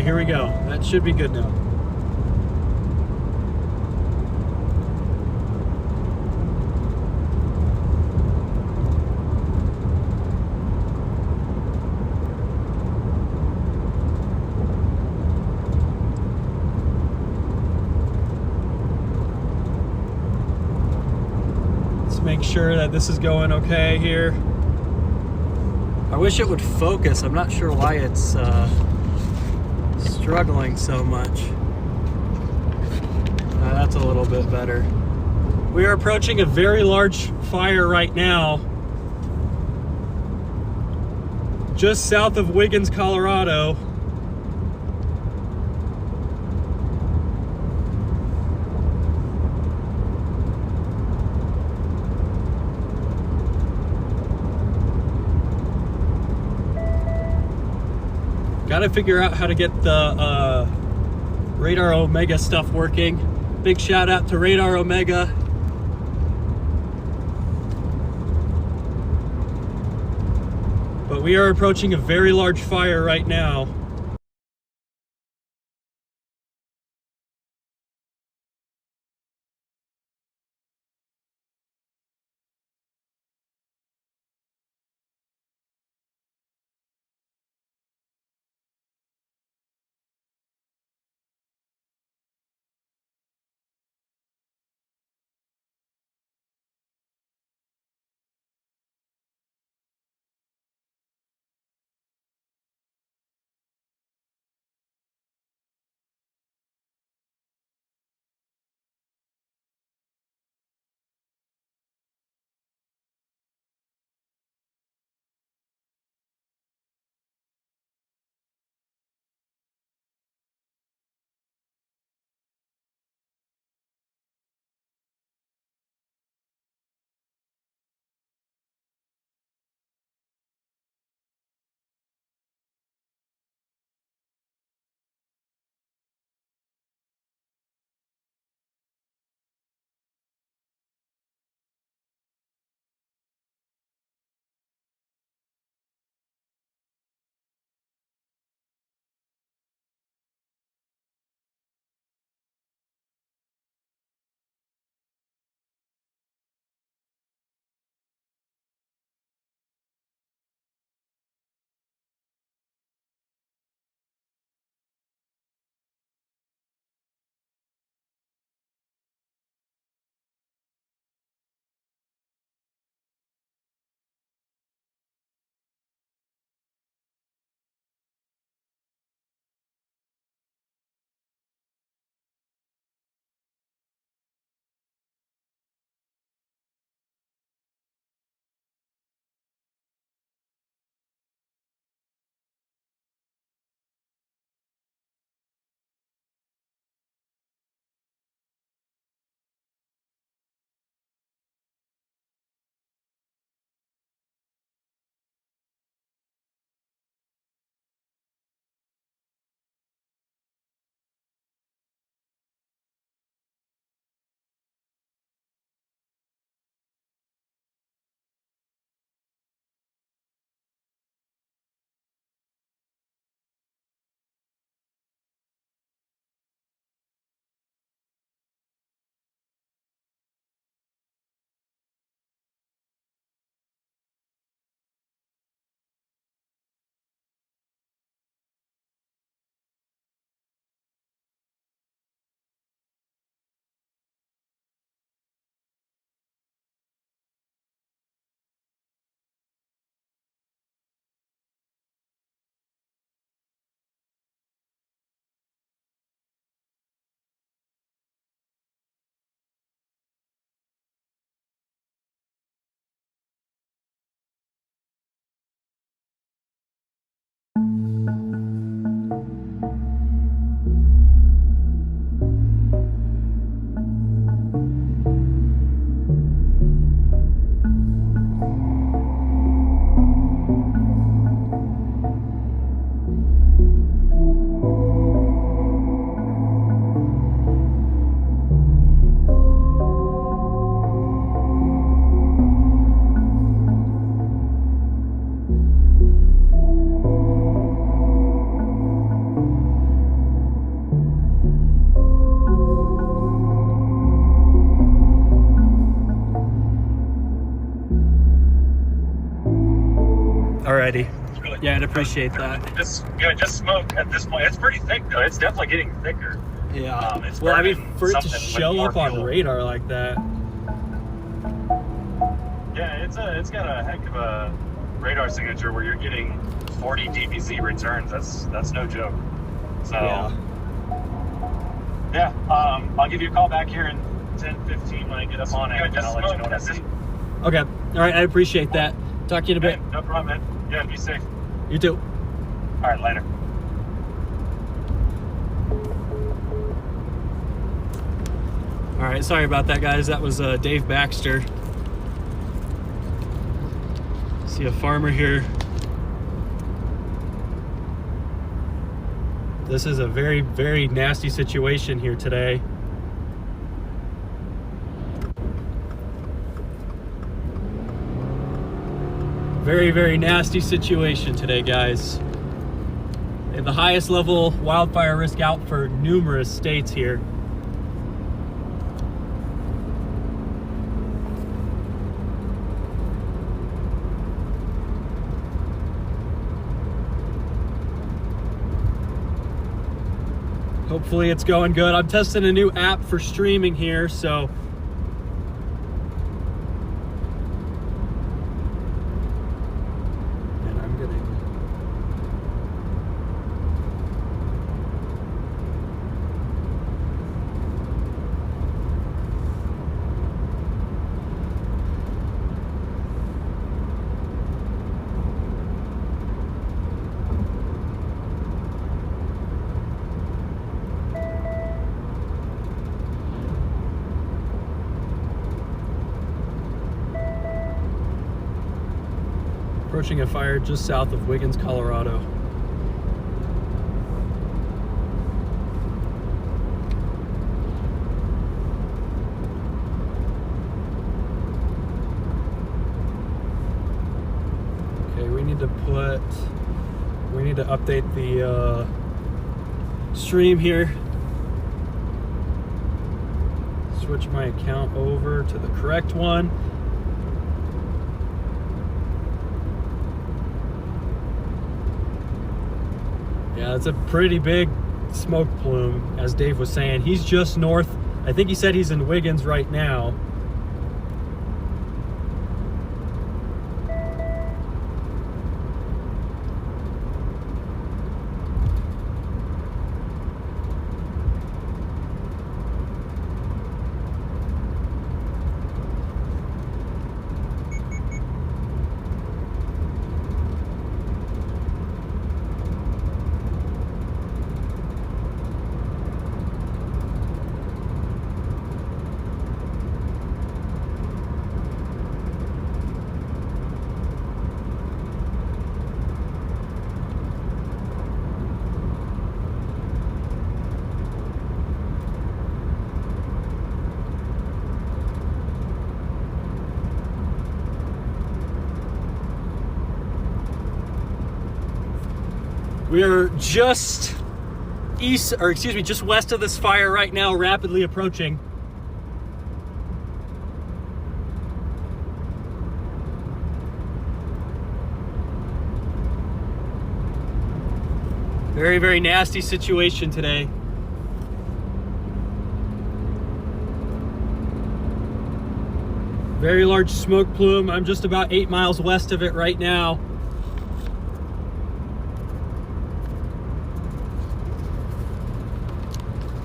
Okay, here we go. That should be good now. Make sure that this is going okay here. I wish it would focus. I'm not sure why it's struggling so much. That's a little bit better. We are approaching a very large fire right now, just south of Wiggins, Colorado. Got to figure out how to get the Radar Omega stuff working. Big shout out to Radar Omega. But we are approaching a very large fire right now. Alrighty. It's really Yeah, I'd appreciate that. just smoke at this point. It's pretty thick though. It's definitely getting thicker. Yeah. It's Well, I mean, burning for it to something with show more up on fuel. radar like that. Yeah, it's got a heck of a radar signature where you're getting 40 DPZ returns. That's no joke. So yeah, I'll give you a call back here in 10-15 when I get up on it, and I'll let you know what I see. Okay. All right. I appreciate that. Talk to you in a bit. Hey, no problem, man. Yeah, be safe. You too. All right, later. All right. Sorry about that, guys. That was Dave Baxter. See a farmer here. This is a very, very nasty situation here today. Very, very nasty situation today, guys. They have the highest level wildfire risk out for numerous states here. Hopefully it's going good. I'm testing a new app for streaming here, so approaching a fire just south of Wiggins, Colorado. Okay, we need to update the stream here. Switch my account over to the correct one. Yeah, it's a pretty big smoke plume, as Dave was saying. He's just north. I think he said he's in Wiggins right now. We are just just west of this fire right now, rapidly approaching. Very, very nasty situation today. Very large smoke plume. I'm just about 8 miles west of it right now.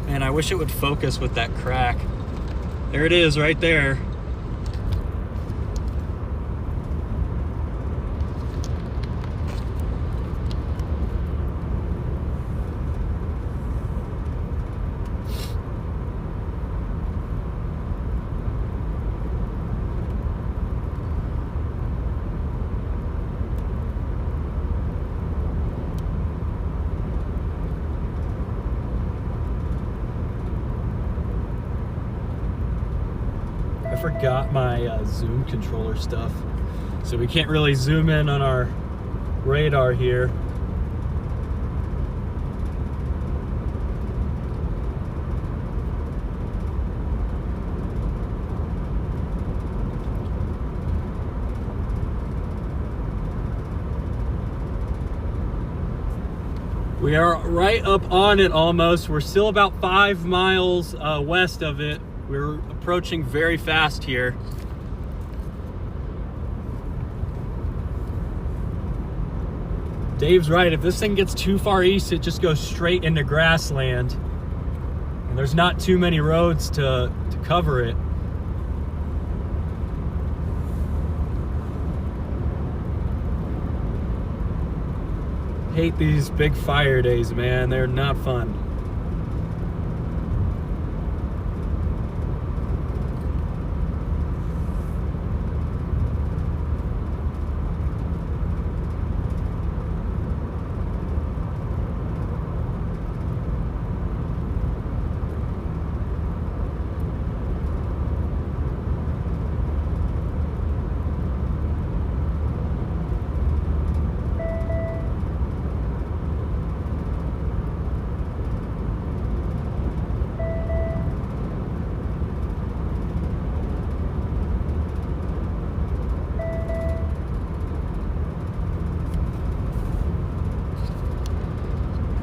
Man, I wish it would focus with that crack. There it is right there. I forgot my zoom controller stuff, so we can't really zoom in on our radar here. We are right up on it almost. We're still about 5 miles west of it. We're approaching very fast here. Dave's right. If this thing gets too far east, it just goes straight into grassland. And there's not too many roads to cover it. Hate these big fire days, man. They're not fun.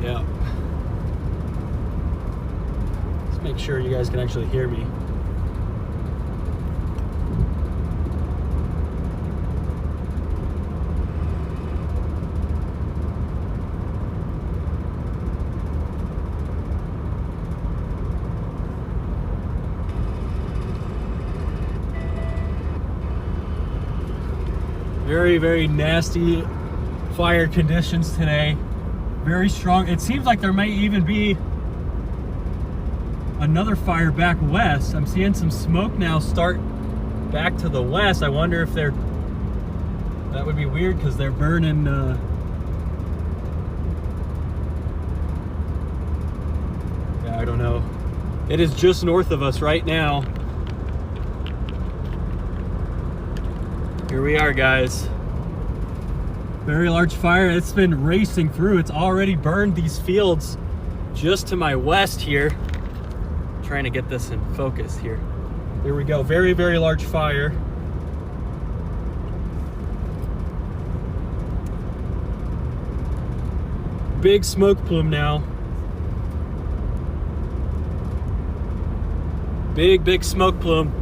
Yeah. Let's make sure you guys can actually hear me. Very, very nasty fire conditions today. Very strong. It seems like there may even be another fire back west. I'm seeing some smoke now start back to the west. I wonder if they're, that would be weird because they're burning yeah, I don't know. It is just north of us right now. Here we are, guys. Very large fire. It's been racing through. It's already burned these fields just to my west here. I'm trying to get this in focus here. There we go. Very, very large fire. Big smoke plume now. Big, big smoke plume.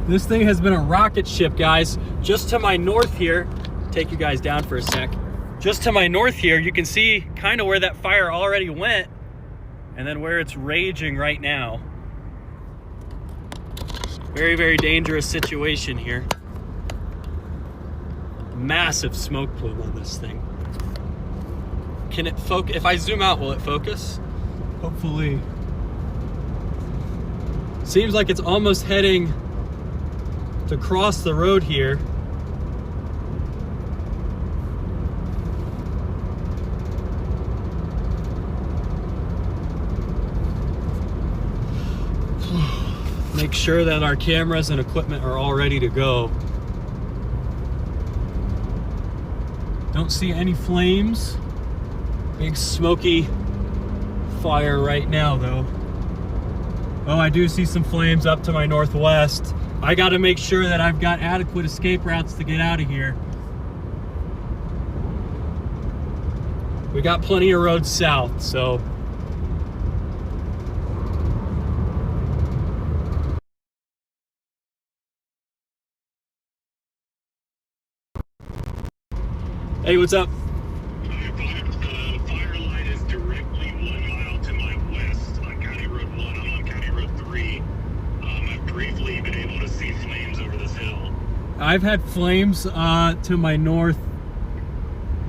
This thing has been a rocket ship, guys. Just to my north here, take you guys down for a sec. Just to my north here, you can see kind of where that fire already went and then where it's raging right now. Very, very dangerous situation here. Massive smoke plume on this thing. Can it focus? If I zoom out, will it focus? Hopefully. Seems like it's almost heading to cross the road here. Make sure that our cameras and equipment are all ready to go. Don't see any flames. Big smoky fire right now though. Oh, I do see some flames up to my northwest. I got to make sure that I've got adequate escape routes to get out of here. We got plenty of roads south, so. Hey, what's up? The fire line is directly 1 mile to my west on County Road 1. I'm on County Road 3. I've briefly been able to see flames over this hill. I've had flames to my north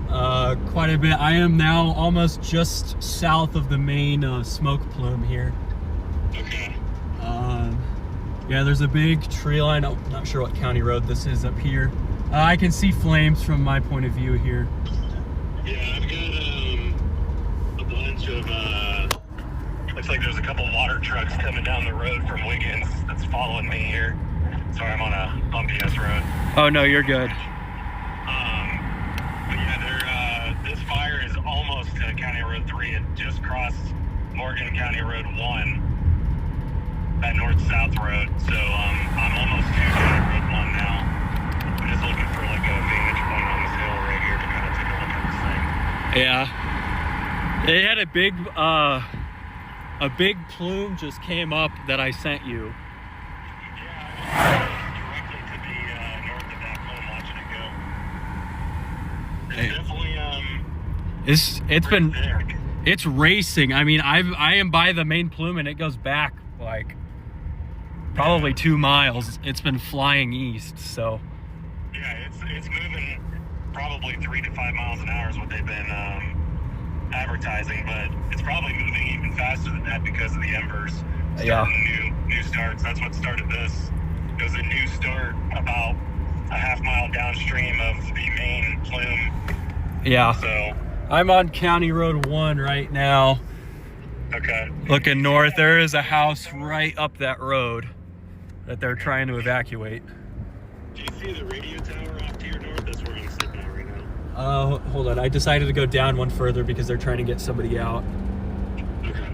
quite a bit. I am now almost just south of the main smoke plume here. Okay. Yeah, there's a big tree line. Oh, not sure what county road this is up here. I can see flames from my point of view here. Yeah, I've got a bunch of looks like there's a couple water trucks coming down the road from Wiggins that's following me here. Sorry, I'm on a bumpy ass road. Oh no, you're good. But yeah, this fire is almost to County Road 3. It just across Morgan County Road 1, that north-south road. So I'm almost to County Road 1 now. I'm just looking for like a vantage point on this hill right here to kind of take a look at this thing. Yeah. They had a big plume just came up that I sent you. Yeah, directly to the north of that plume, watching it go. It's definitely It's racing. I mean, I am by the main plume and it goes back like probably 2 miles. It's been flying east, so. Yeah, it's moving probably 3 to 5 miles an hour is what they've been advertising, but it's probably moving even faster than that because of the embers. New starts. That's what started this. It was a new start about a half-mile downstream of the main plume. Yeah. So I'm on County Road 1 right now. Okay. Looking north, there is a house right up that road that they're trying to evacuate. Do you see the radio tower off to your north? That's where I'm sitting at right now. Hold on. I decided to go down one further because they're trying to get somebody out. Okay.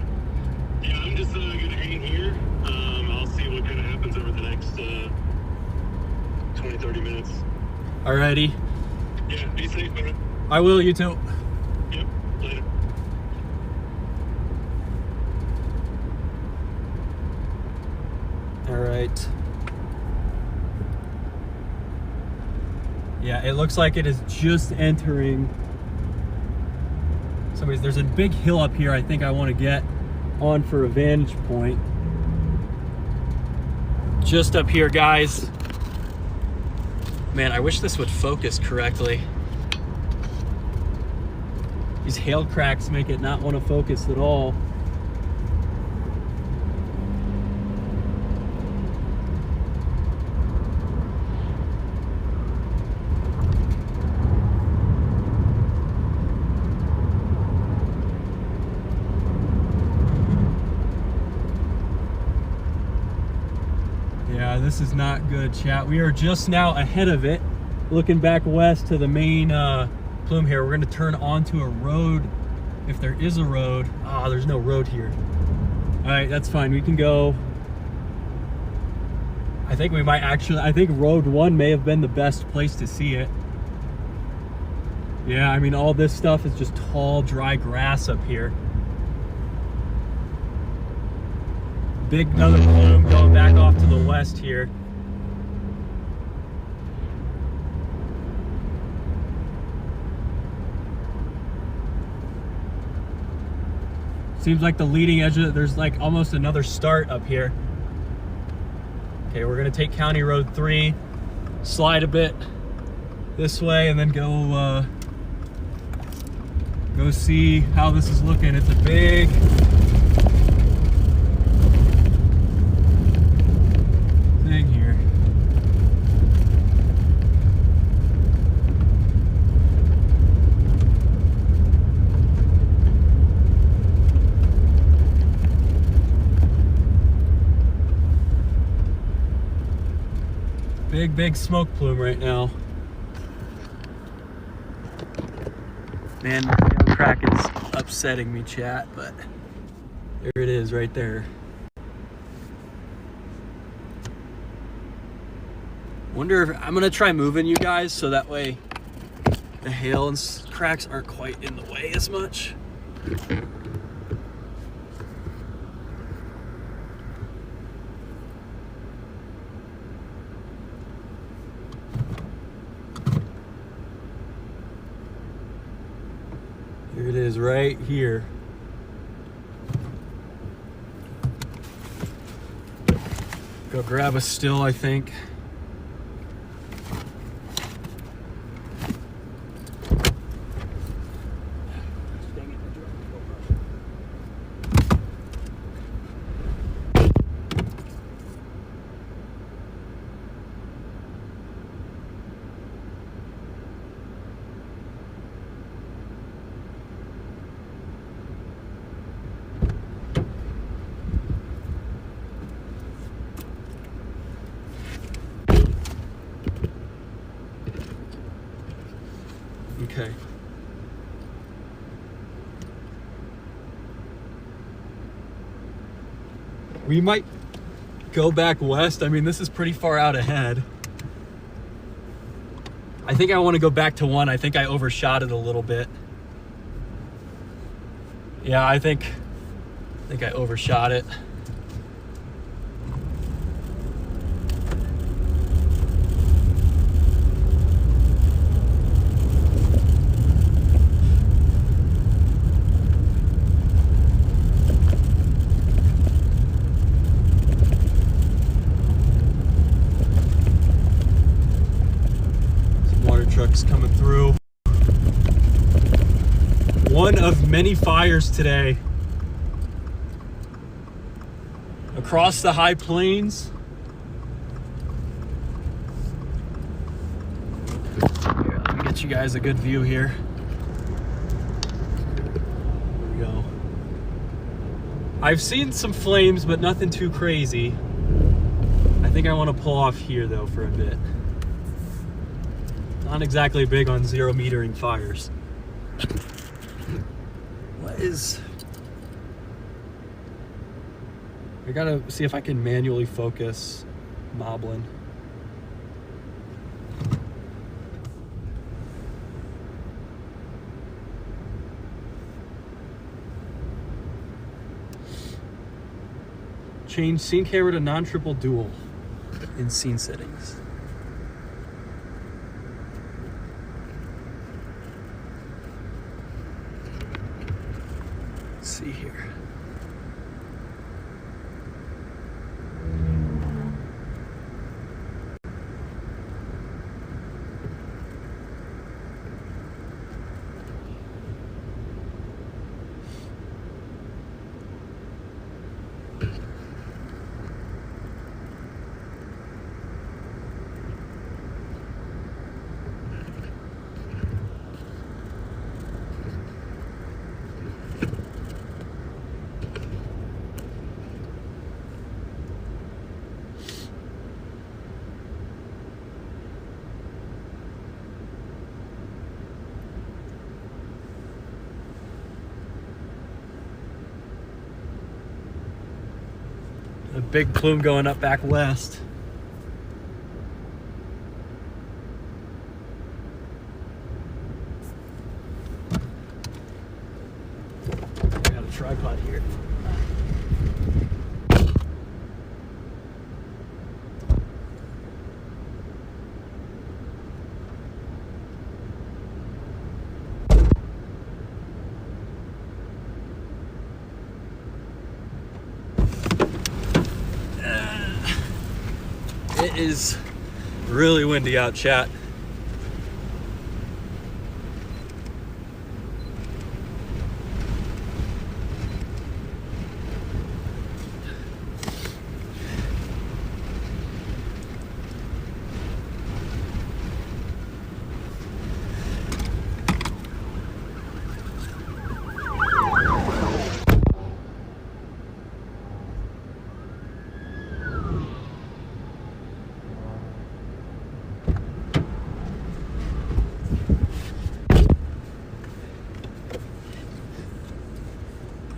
Yeah, I'm just gonna hang here. I'll see what kind of happens over the next 20-30 minutes. Alrighty. Yeah, be safe, man. I will, you too. Yep, later. Alright. Yeah, it looks like it is just entering. There's a big hill up here I think I want to get on for a vantage point. Just up here, guys. Man, I wish this would focus correctly. These hail cracks make it not want to focus at all. Yeah, this is not good, chat. We are just now ahead of it, looking back west to the main plume here. We're going to turn onto a road, if there is a road. There's no road here. All right, that's fine. We can go. I think we might actually, I think Road 1 may have been the best place to see it. Yeah, I mean, all this stuff is just tall, dry grass up here. Big another plume going back off to the west here. Seems like the leading edge of it, there's like almost another start up here. Okay, we're gonna take County Road 3, slide a bit this way, and then go see how this is looking. It's a big thing here. Big smoke plume right now. Man, the crack is upsetting me, chat, but there it is right there. Wonder if I'm gonna try moving you guys so that way the hail and cracks aren't quite in the way as much. Here it is right here. Go grab a still, I think. Okay. We might go back west. I mean, this is pretty far out ahead. I think I want to go back to 1. I think I overshot it a little bit. Yeah, I think I overshot it. Trucks coming through. One of many fires today across the high plains. Here, let me get you guys a good view here. Here we go. I've seen some flames, but nothing too crazy. I think I want to pull off here though for a bit. Not exactly big on 0 metering fires. What is... I gotta see if I can manually focus Moblin. Change scene camera to non-triple dual in scene settings. See here. A big plume going up back west. I got a tripod here. It is really windy out, chat.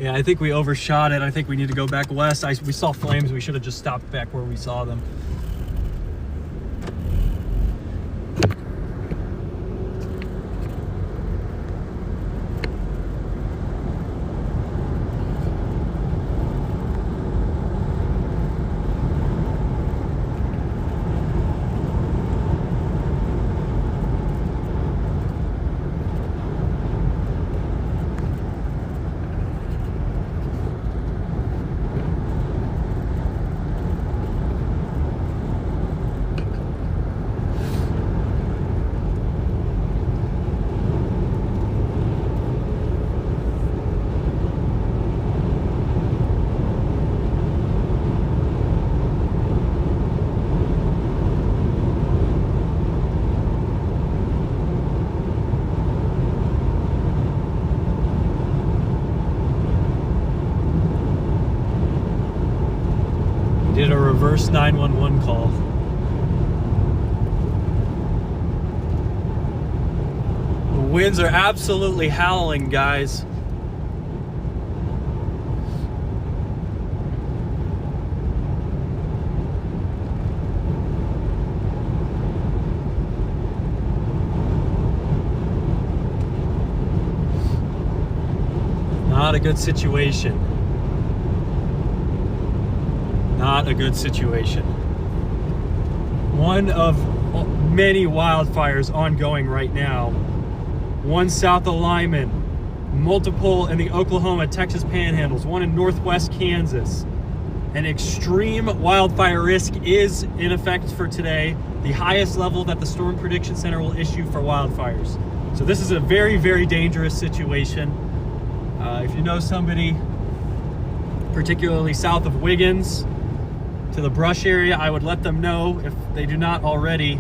Yeah, I think we overshot it. I think we need to go back west. We saw flames. We should have just stopped back where we saw them. Did a reverse 911 call. The winds are absolutely howling, guys. not a good situation. Not a good situation. One of many wildfires ongoing right now. One south of Lyman, multiple in the Oklahoma, Texas panhandles, one in northwest Kansas. An extreme wildfire risk is in effect for today, the highest level that the Storm Prediction Center will issue for wildfires. So this is a very, very dangerous situation. If you know somebody, particularly south of Wiggins, to the brush area, I would let them know if they do not already.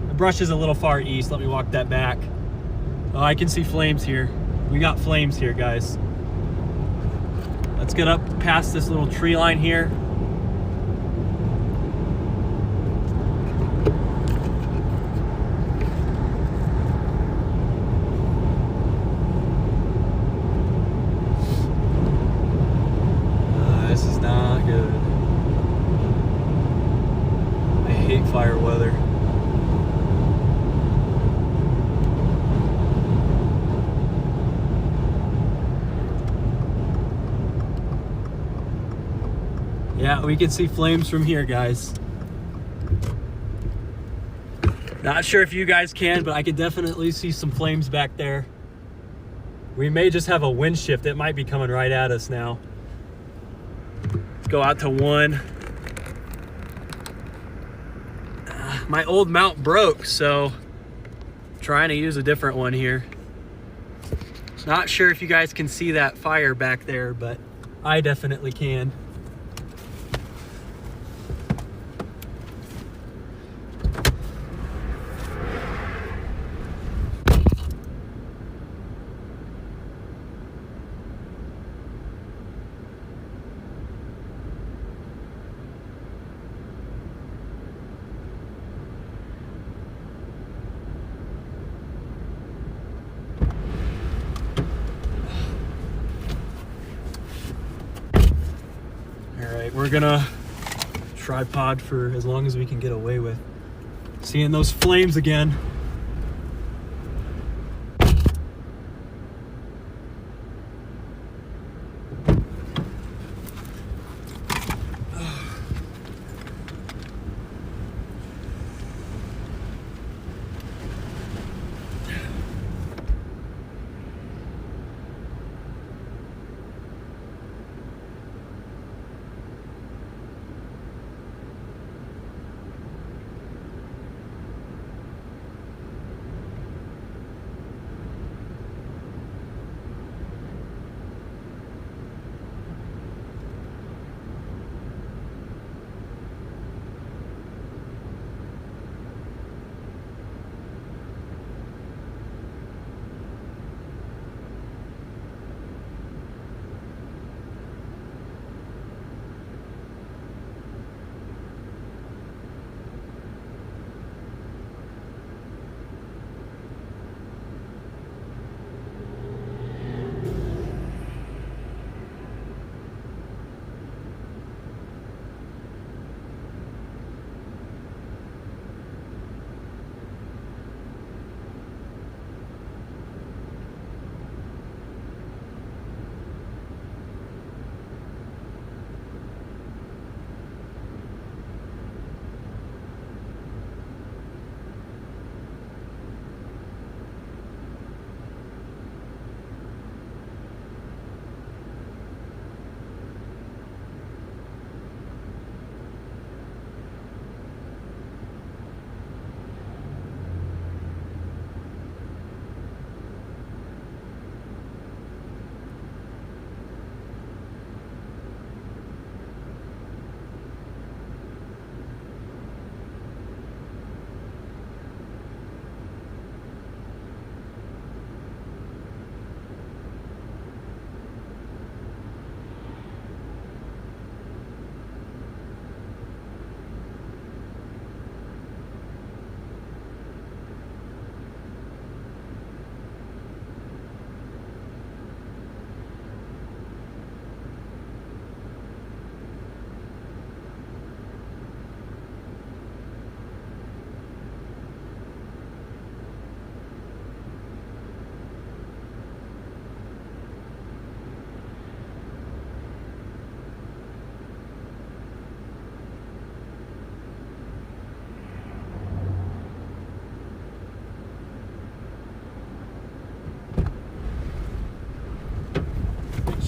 The brush is a little far east. Let me walk that back. Oh, I can see flames here. We got flames here, guys. Let's get up past this little tree line here. This is not good. I hate fire weather. Yeah, we can see flames from here, guys. Not sure if you guys can, but I can definitely see some flames back there. We may just have a wind shift. It might be coming right at us now. Let's go out to one. My old mount broke, so I'm trying to use a different one here. Not sure if you guys can see that fire back there, but I definitely can. We're gonna tripod for as long as we can get away with seeing those flames again.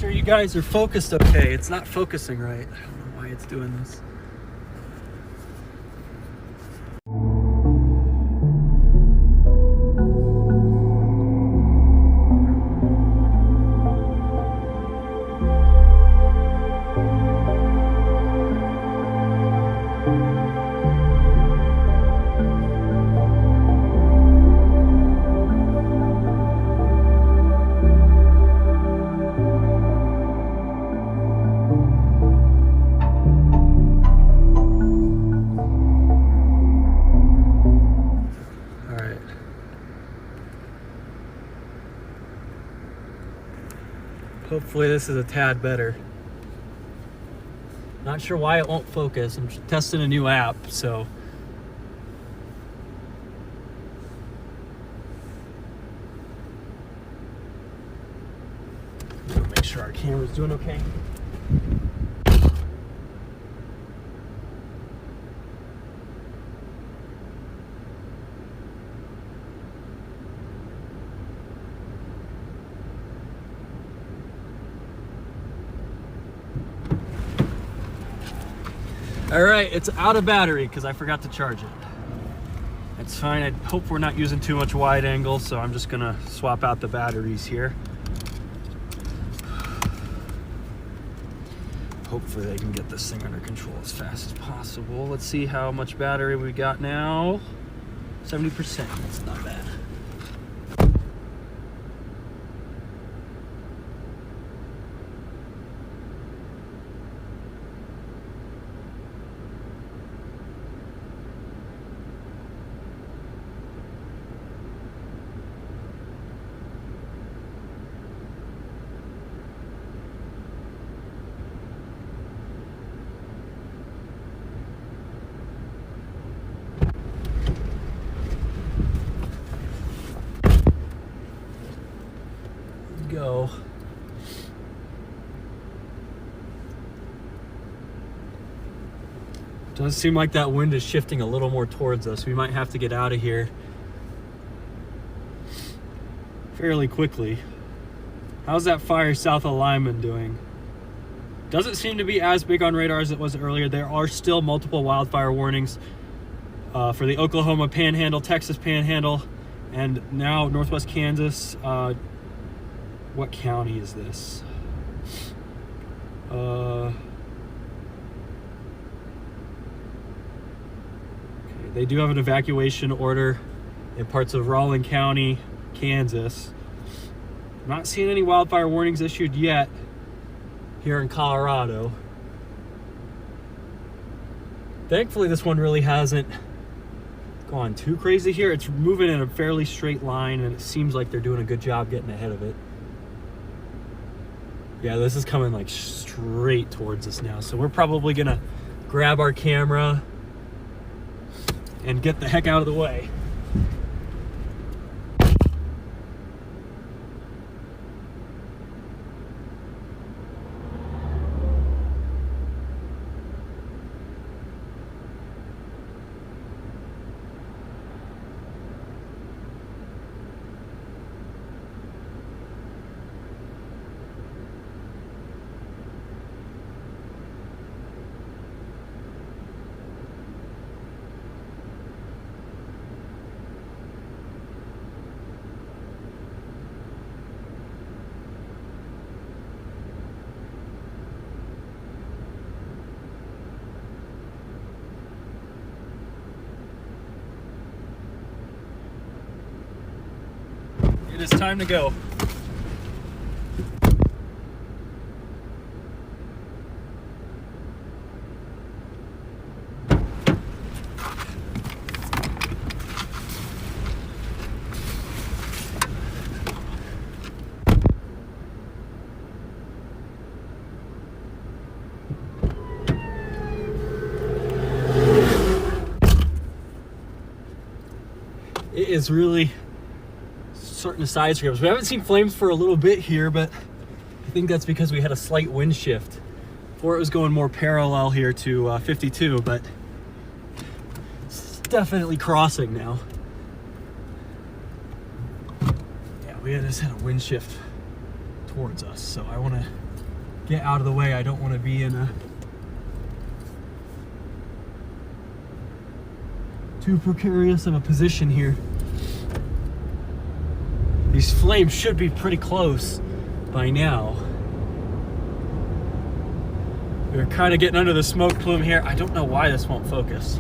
sure you guys are focused okay. It's not focusing right. I don't know why it's doing this. Hopefully this is a tad better. Not sure why it won't focus. I'm testing a new app, so. Make sure our camera's doing okay. All right, it's out of battery because I forgot to charge it. It's fine. I hope we're not using too much wide angle, so I'm just gonna swap out the batteries here. Hopefully they can get this thing under control as fast as possible. Let's see how much battery we got now. 70%, that's not bad. Go. Does seem like that wind is shifting a little more towards us. We might have to get out of here fairly quickly. How's that fire south of Lyman doing? Doesn't seem to be as big on radar as it was earlier. There are still multiple wildfire warnings for the Oklahoma Panhandle, Texas Panhandle, and now Northwest Kansas. What county is this? Okay, they do have an evacuation order in parts of Rawlins County, Kansas. I'm not seeing any wildfire warnings issued yet here in Colorado. Thankfully, this one really hasn't gone too crazy here. It's moving in a fairly straight line, and it seems like they're doing a good job getting ahead of it. Yeah, this is coming like straight towards us now. So we're probably gonna grab our camera and get the heck out of the way. It is time to go. It is really starting to size here. We haven't seen flames for a little bit here, but I think that's because we had a slight wind shift. Before it was going more parallel here to 52, but it's definitely crossing now. Yeah, we just had a wind shift towards us, so I want to get out of the way. I don't want to be in a too precarious of a position here. These flames should be pretty close by now. We're kind of getting under the smoke plume here. I don't know why this won't focus.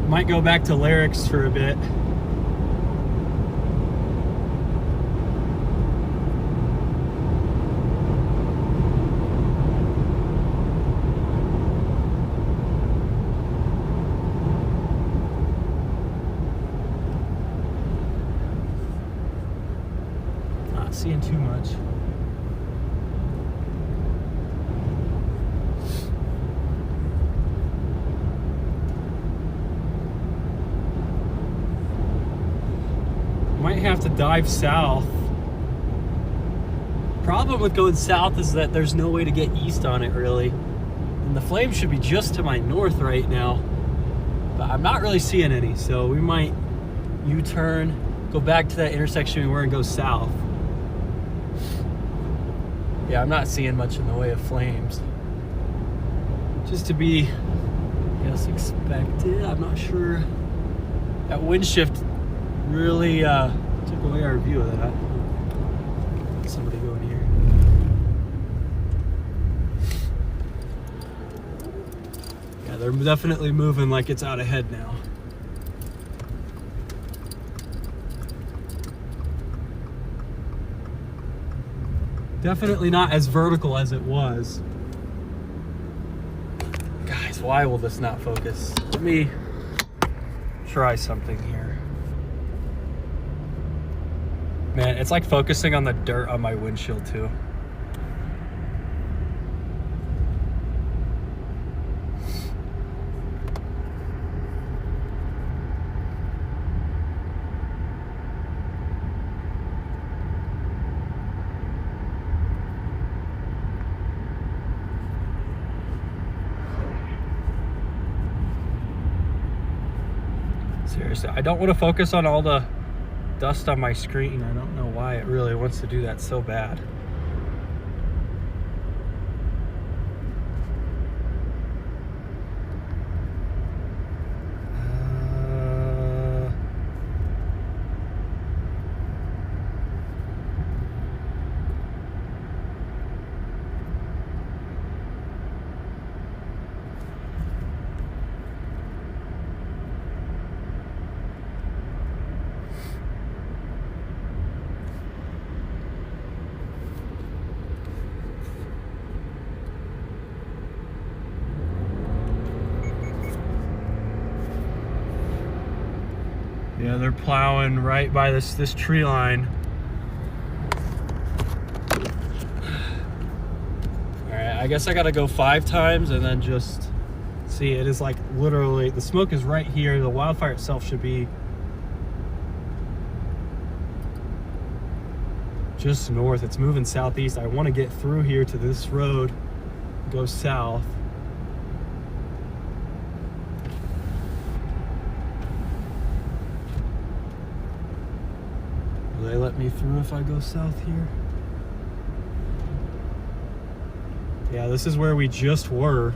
Might go back to lyrics for a bit. Not seeing too much. Might have to dive south. Problem with going south is that there's no way to get east on it really. And the flames should be just to my north right now. But I'm not really seeing any, so we might U-turn, go back to that intersection we were and go south. Yeah, I'm not seeing much in the way of flames. Just to be, I guess, expected. I'm not sure. That wind shift really took away our view of that. Somebody go in here. Yeah, they're definitely moving like it's out ahead now. Definitely not as vertical as it was. Guys, why will this not focus? Let me try something here. Man, it's like focusing on the dirt on my windshield too. Seriously, I don't want to focus on all the dust on my screen. I don't know why it really wants to do that so bad. Yeah, they're plowing right by this tree line. All right, I guess I gotta go 5 times and then just see. It is like literally, the smoke is right here. The wildfire itself should be just north. It's moving southeast. I want to get through here to this road, go south. Will they let me through if I go south here? Yeah, this is where we just were.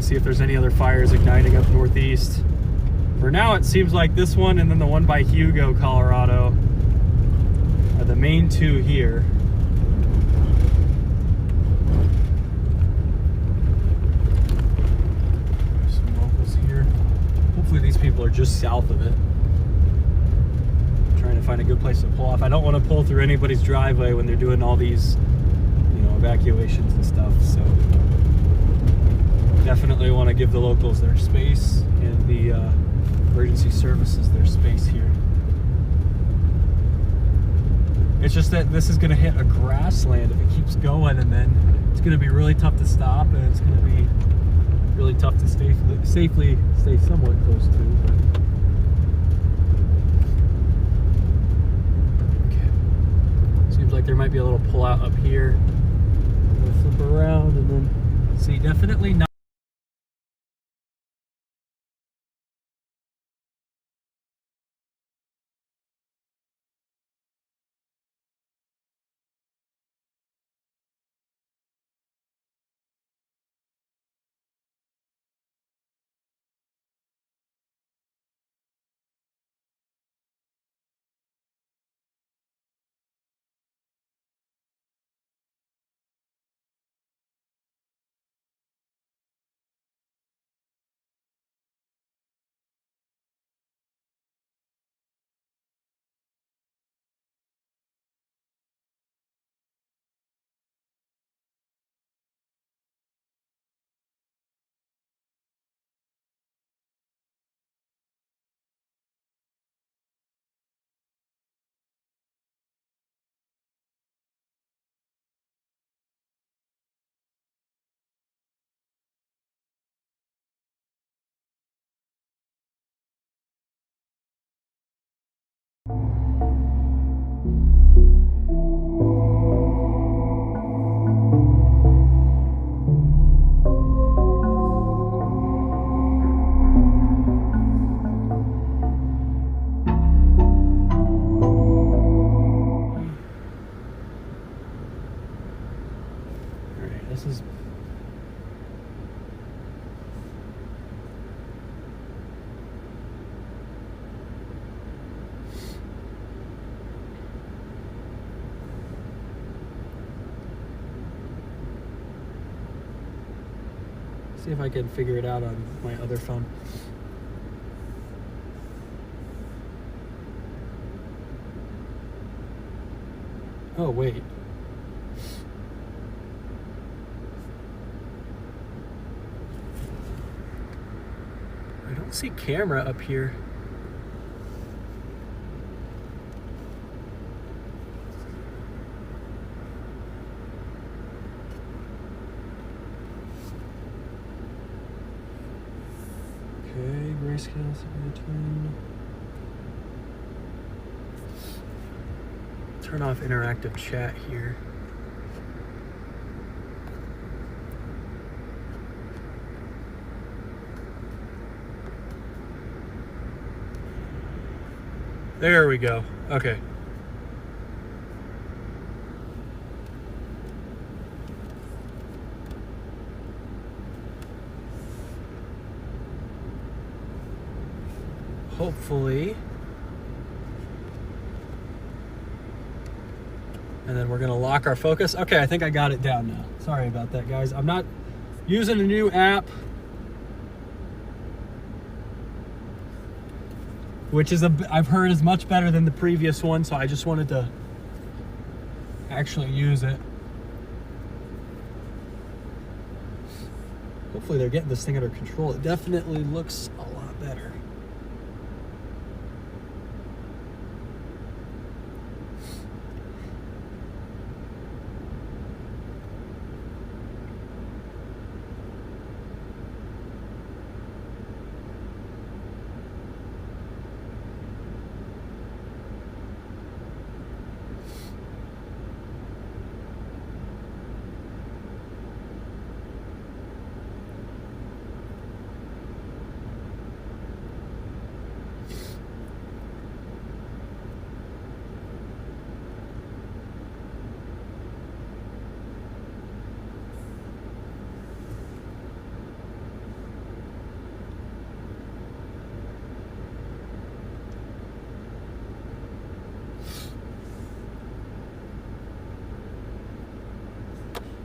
See if there's any other fires igniting up northeast. For now, it seems like this one and then the one by Hugo, Colorado are the main 2 here. There's some locals here. Hopefully these people are just south of it. I'm trying to find a good place to pull off. I don't want to pull through anybody's driveway when they're doing all these, you know, evacuations and stuff, so definitely want to give the locals their space and the emergency services their space here. It's just that this is going to hit a grassland if it keeps going, and then it's going to be really tough to stop, and it's going to be really tough to safely stay somewhat close to. But. Okay. Seems like there might be a little pull out up here. I'm going to flip around and then see, definitely not. This is see if I can figure it out on my other phone. Oh, wait. I don't see camera up here. Okay, grayscale, turn off interactive chat here. There we go. Okay. Hopefully. And then we're gonna lock our focus. Okay, I think I got it down now. Sorry about that, guys. I'm not using a new app, which is I've heard is much better than the previous one, so I just wanted to actually use it. Hopefully they're getting this thing under control. It definitely looks a lot better.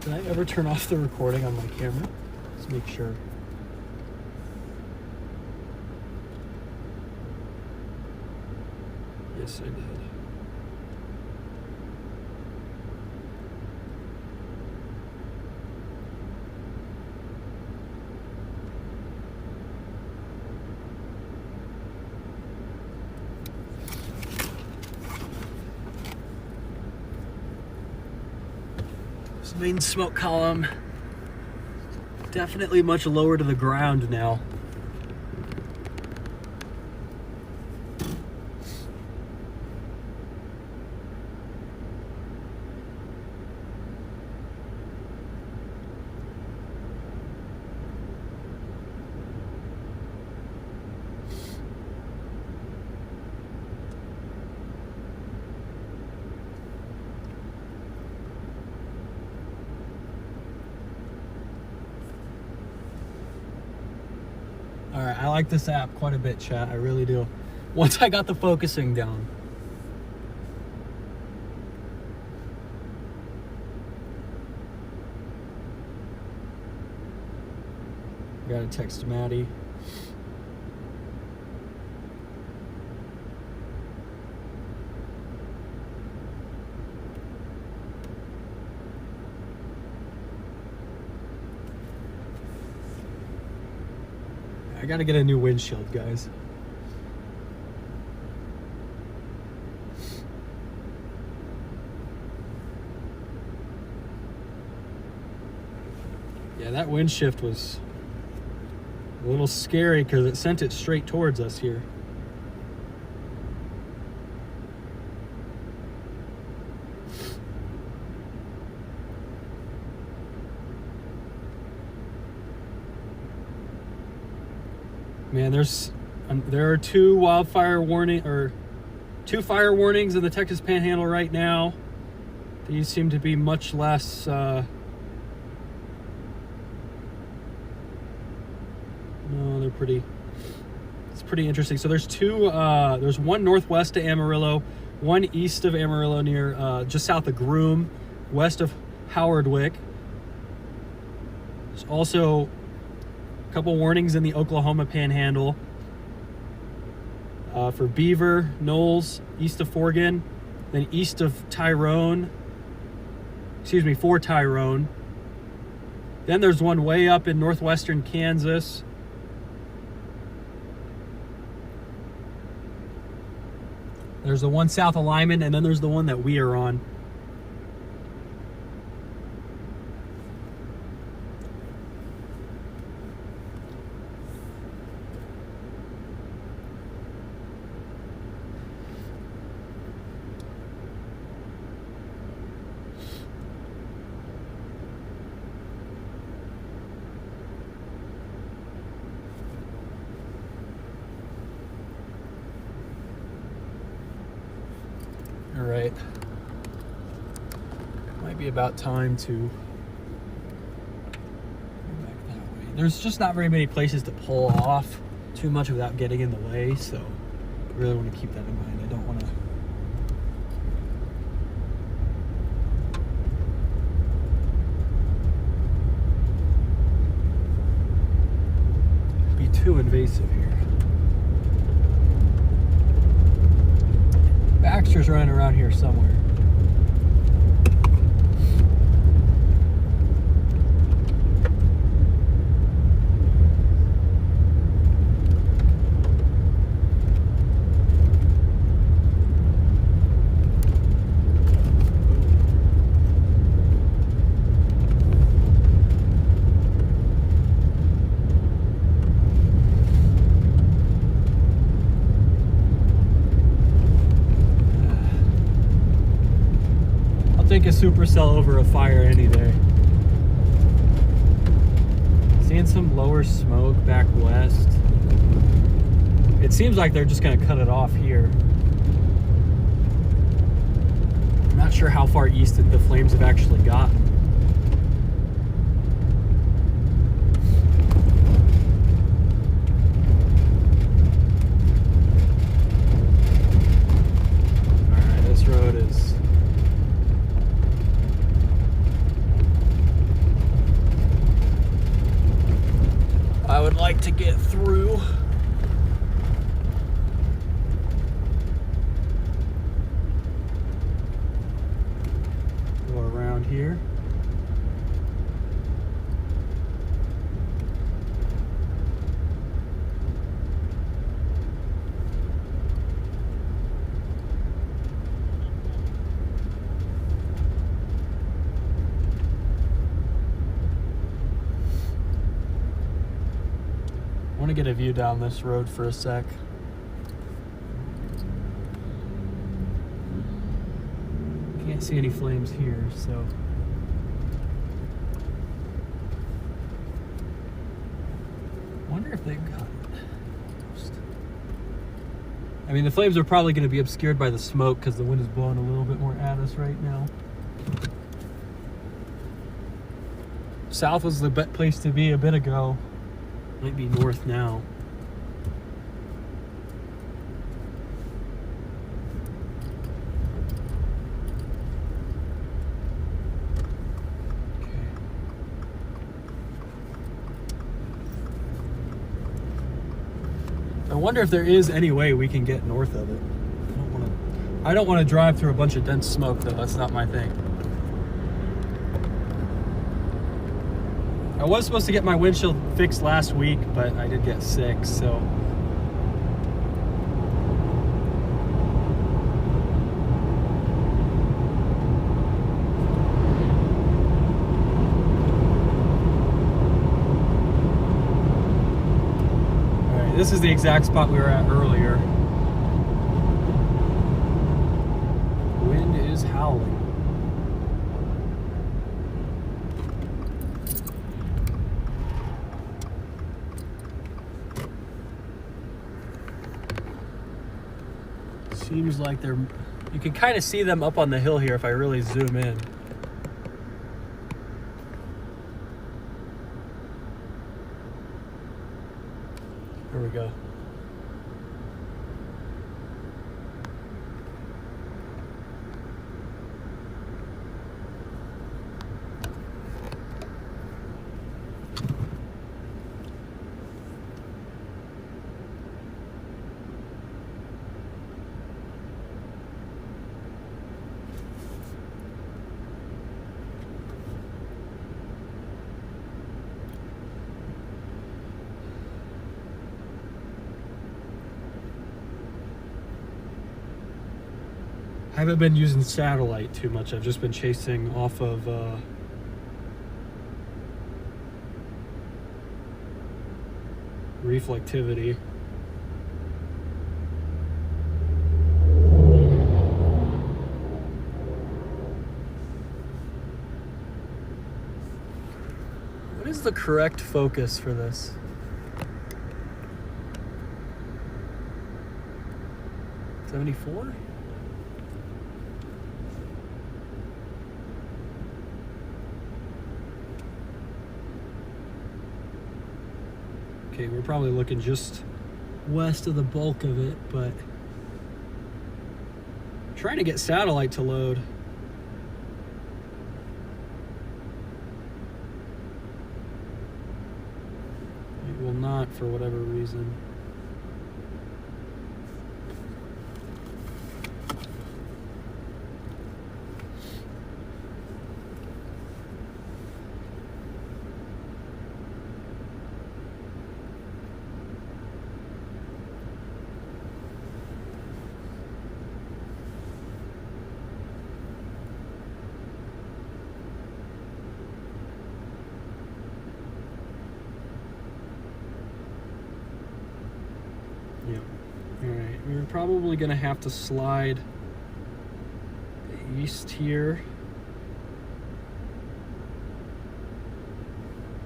Did I ever turn off the recording on my camera? Let's make sure. Yes, I did. This main smoke column, definitely much lower to the ground now. All right, I like this app quite a bit, chat. I really do. Once I got the focusing down. Gotta text Maddie. I gotta get a new windshield, guys. Yeah, that wind shift was a little scary because it sent it straight towards us here. Man, there are two fire warnings in the Texas Panhandle right now. These seem to be much less no, it's pretty interesting. So there's there's one northwest of Amarillo, one east of Amarillo near just south of Groom, west of Howardwick. There's also a couple warnings in the Oklahoma Panhandle for Beaver, Knowles, east of Forgan, then east of Tyrone. Excuse me, for Tyrone. Then there's one way up in northwestern Kansas. There's the one south of Lyman, and then there's the one that we are on. All right, might be about time to go back that way. There's just not very many places to pull off too much without getting in the way, so I really want to keep that in mind. I don't want to be too invasive here. Baxter's running around here somewhere. Take a supercell over a fire any day. Seeing some lower smoke back west. It seems like they're just going to cut it off here. I'm not sure how far east the flames have actually gotten. Alright, this road is... I would like to get through. Go around here. want to get a view down this road for a sec. Can't see any flames here, so. Wonder if they got it. I mean, the flames are probably going to be obscured by the smoke because the wind is blowing a little bit more at us right now. South was the best place to be a bit ago. Might be north now. I wonder if there is any way we can get north of it. I don't want to drive through a bunch of dense smoke, though. That's not my thing. I was supposed to get my windshield fixed last week, but I did get sick, so. This is the exact spot we were at earlier. Wind is howling. Seems like they're, you can kind of see them up on the hill here if I really zoom in. Here we go. I haven't been using satellite too much. I've just been chasing off of reflectivity. What is the correct focus for this? 74? Okay, we're probably looking just west of the bulk of it, but I'm trying to get satellite to load. It will not for whatever reason. Yep. Alright, we're probably going to have to slide east here.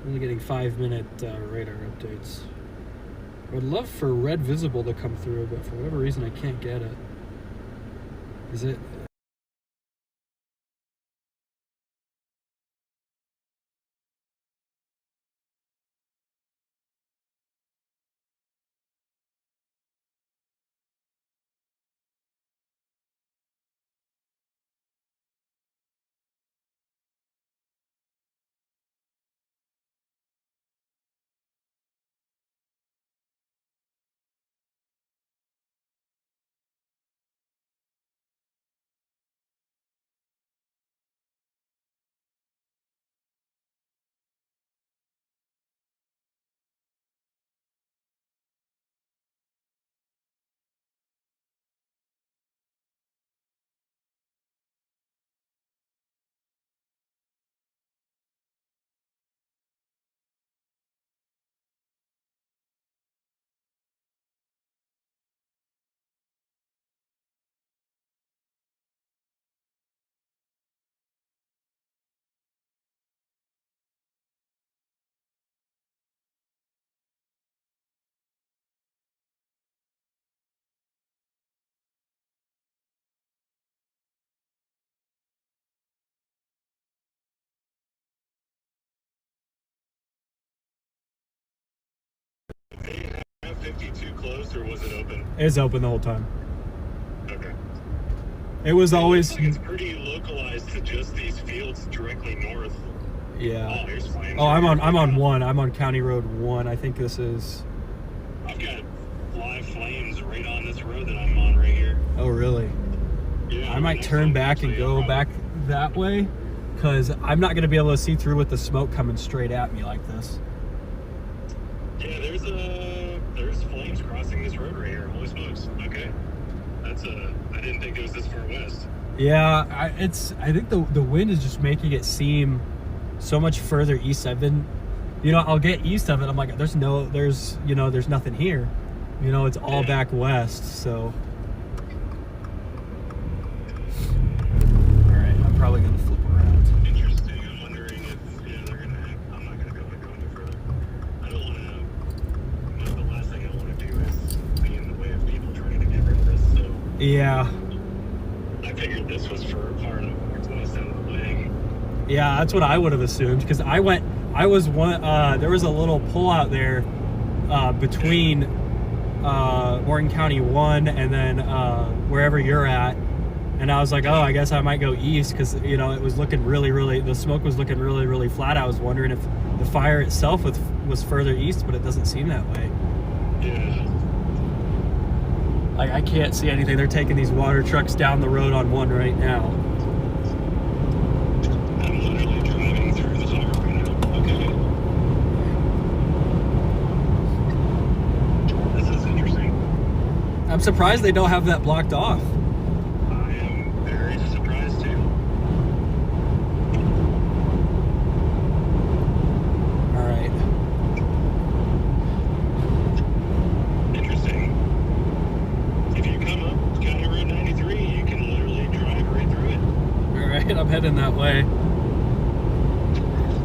Only getting 5-minute radar updates. I would love for red visible to come through, but for whatever reason I can't get it. Is it... 52 closed, or was it open? It's open the whole time. Okay. It was always. It looks like it's pretty localized to just these fields directly north. Yeah. Oh, there's flames. Oh, I'm on 1. I'm on County Road 1. I think this is. I've got live flames right on this road that I'm on right here. Oh, really? Yeah. I might turn back and go back that way, because I'm not going to be able to see through with the smoke coming straight at me like this. Yeah, there's flames crossing this road right here. Holy smokes. Okay. I didn't think it was this far west. Yeah, I think the wind is just making it seem so much further east. I'll get east of it. I'm like, there's nothing here. It's all back west. So, all right, I'm probably gonna flip around. Interesting. I'm wondering if they're gonna. I'm not gonna go any further. I don't want to. The last thing I want to do is be in the way of people trying to get rid of this. So Yeah. I figured this was for far enough towards west end of the way. Yeah, that's what I would have assumed, because there was a little pull out there between Morgan County 1 and then wherever you're at, and I was like, oh, I guess I might go east, because it was looking the smoke was looking really flat. I was wondering if the fire itself was further east, but it doesn't seem that way. Yeah. Like, I can't see anything. They're taking these water trucks down the road on 1 right now. I'm literally driving through the fire right now. Okay. This is interesting. I'm surprised they don't have that blocked off. I am very surprised too. All right. Interesting. If you come up County Road 93, you can literally drive right through it. All right, I'm heading that way.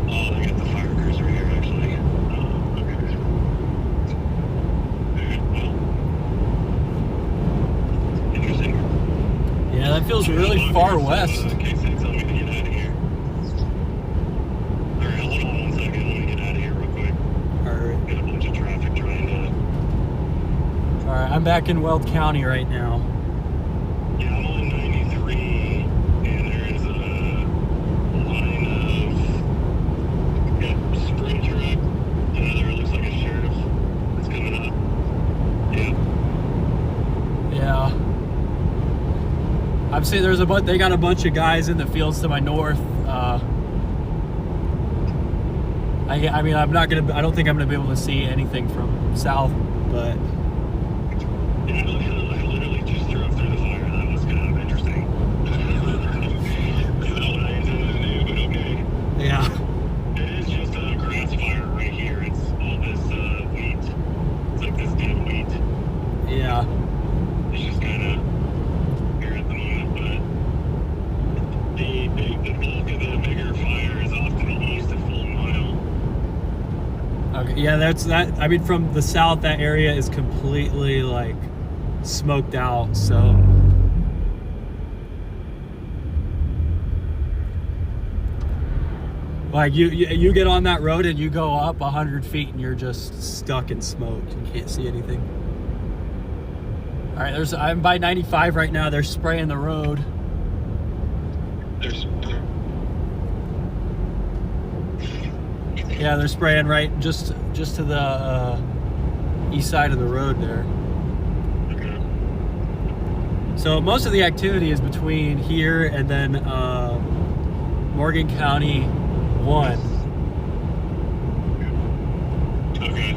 Oh, they got the fire crews right here, actually. Okay. Well. Interesting. Yeah, that feels really far west. Okay, so tell me to get out of here. Alright, hold on 1 second. Let me get out of here real quick. All right. Got a bunch of traffic trying to... All right, I'm back in Weld County right now. Yeah, I'm on 93, and there is a line of sprint truck. Another looks like a sheriff that's coming up. Yep. Yeah. I'm seeing they got a bunch of guys in the fields to my north. I don't think I'm gonna be able to see anything from south, but Yeah, I literally just drove through the fire. That was kind of interesting. That's not what I intended to do, but okay. yeah. It is just a grass fire right here. It's all this wheat. It's like this dead wheat. Yeah. It's just kind of here at the moment, but the bulk of the bigger fire is off to the east a full mile. Okay. Yeah, that's that. I mean, from the south, that area is completely like smoked out. So. Like you get on that road and you go up 100 feet and you're just stuck in smoke. You can't see anything. All right, I'm by 95 right now. They're spraying the road. Yeah, they're spraying right just to the east side of the road there. Okay. So most of the activity is between here and then Morgan County 1. Okay.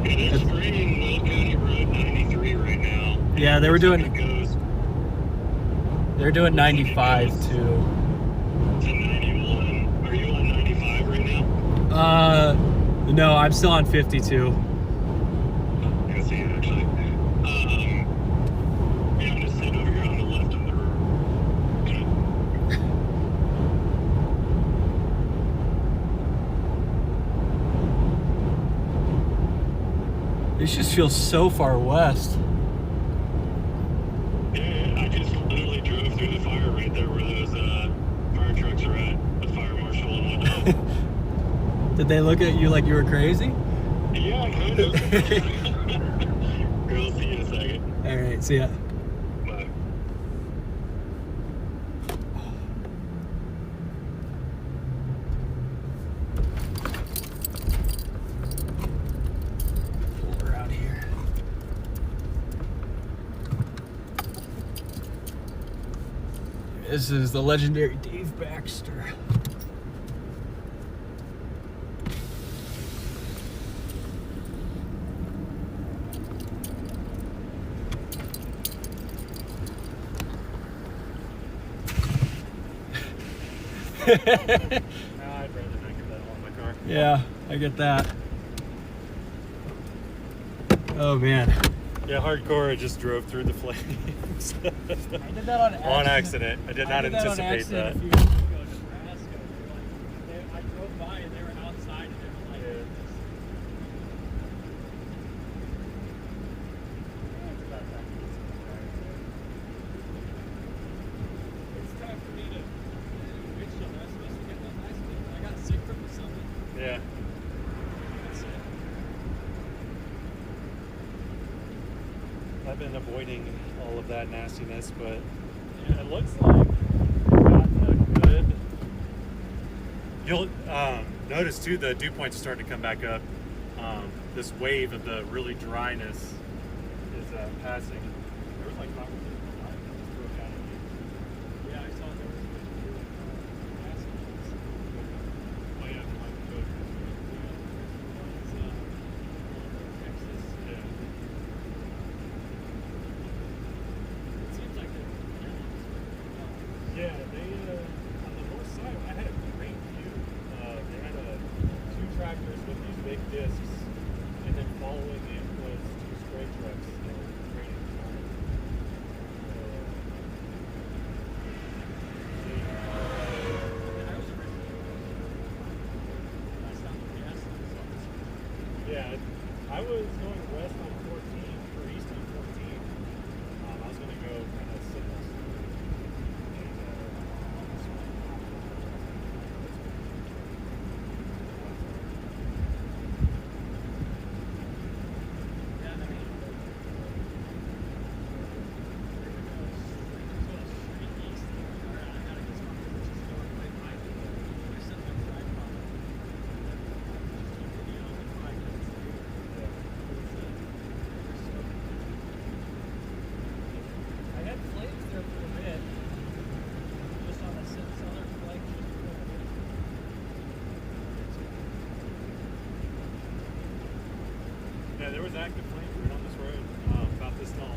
It is spraying Will County Road 93 right now. Yeah, they're doing 95 too. To 91. Are you on 95 right now? No, I'm still on 52. I can see it actually. Yeah, I'm just sitting over here on the left of the road. This just feels so far west. Yeah, I just literally drove through the fire right there where those fire trucks are at, the fire marshal and whatnot. Did they look at you like you were crazy? Yeah, kind of. Here, I'll see you in a second. All right, see ya. Bye. Pull her out here. This is the legendary Dave Baxter. I'd rather not get that all in my car. Yeah, I get that. Oh man. Yeah, hardcore. I just drove through the flames. I did that on accident. On accident. I did not anticipate that. A few years ago in Nebraska. I drove by and they were outside and they were like, Yeah. it's time for me to windshield. I was supposed to get those nice things. I got sick from something. Yeah. That's it. I've been avoiding all of that nastiness, but Yeah. it looks like we've gotten a good. You'll notice too the dew points are starting to come back up. This wave of the really dryness is passing. There was like 5 or 6 that just broke out of here. Yeah, I saw there was Oh yeah, like good. Texas. Yeah. It seems like Yeah, they on the north side. I had a great view. They had 2 tractors with these big discs, and then following it was 2 spray trucks that were spraying corn. Yeah, I was going west on 14 or east on 14. I was going to go kind of sit next to it. I had flames there for a bit, just on the southern flank, just before the wind. Yeah, there was active flames right on this road, about this tall.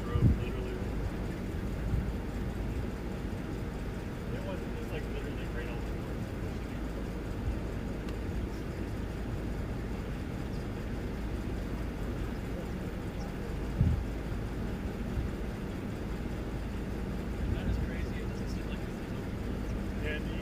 Drove literally. It was like literally right on the road. That is crazy. It doesn't seem like it's Yeah, the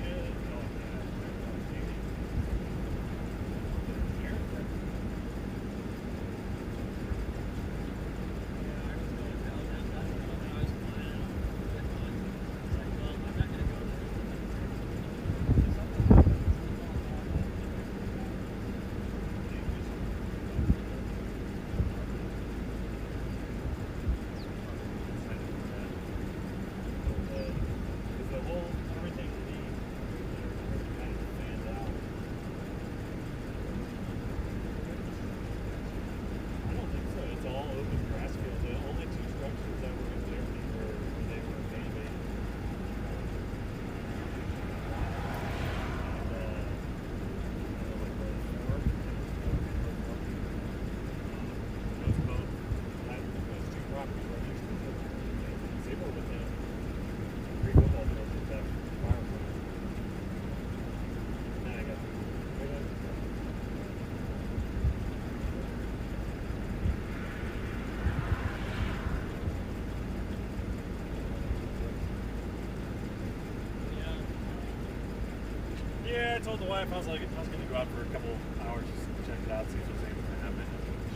Yeah, I told the wife I was like, I was going to go out for a couple hours just to check it out, see if there's anything that happened.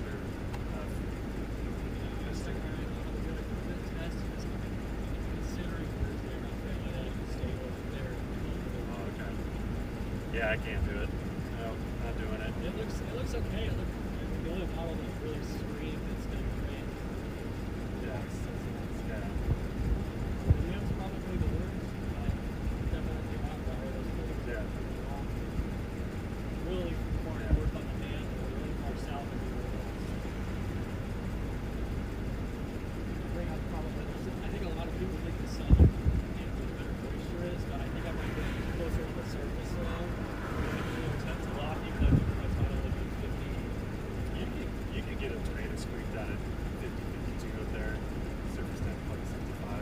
Sure. Oh, okay. Yeah, I can't do it. No, not doing it. It looks okay. The only model that really screamed Yeah. Williams probably the worst. Definitely hot fire. Those buildings are really far north on the man or really far south of the world. I think a lot of people think the southern and where the better moisture is, but I think I might be closer to the surface now. It tends a lot, even though my final would be 50. You could get a tornado squeak down at 50, 52 up there. Surface temp like 65.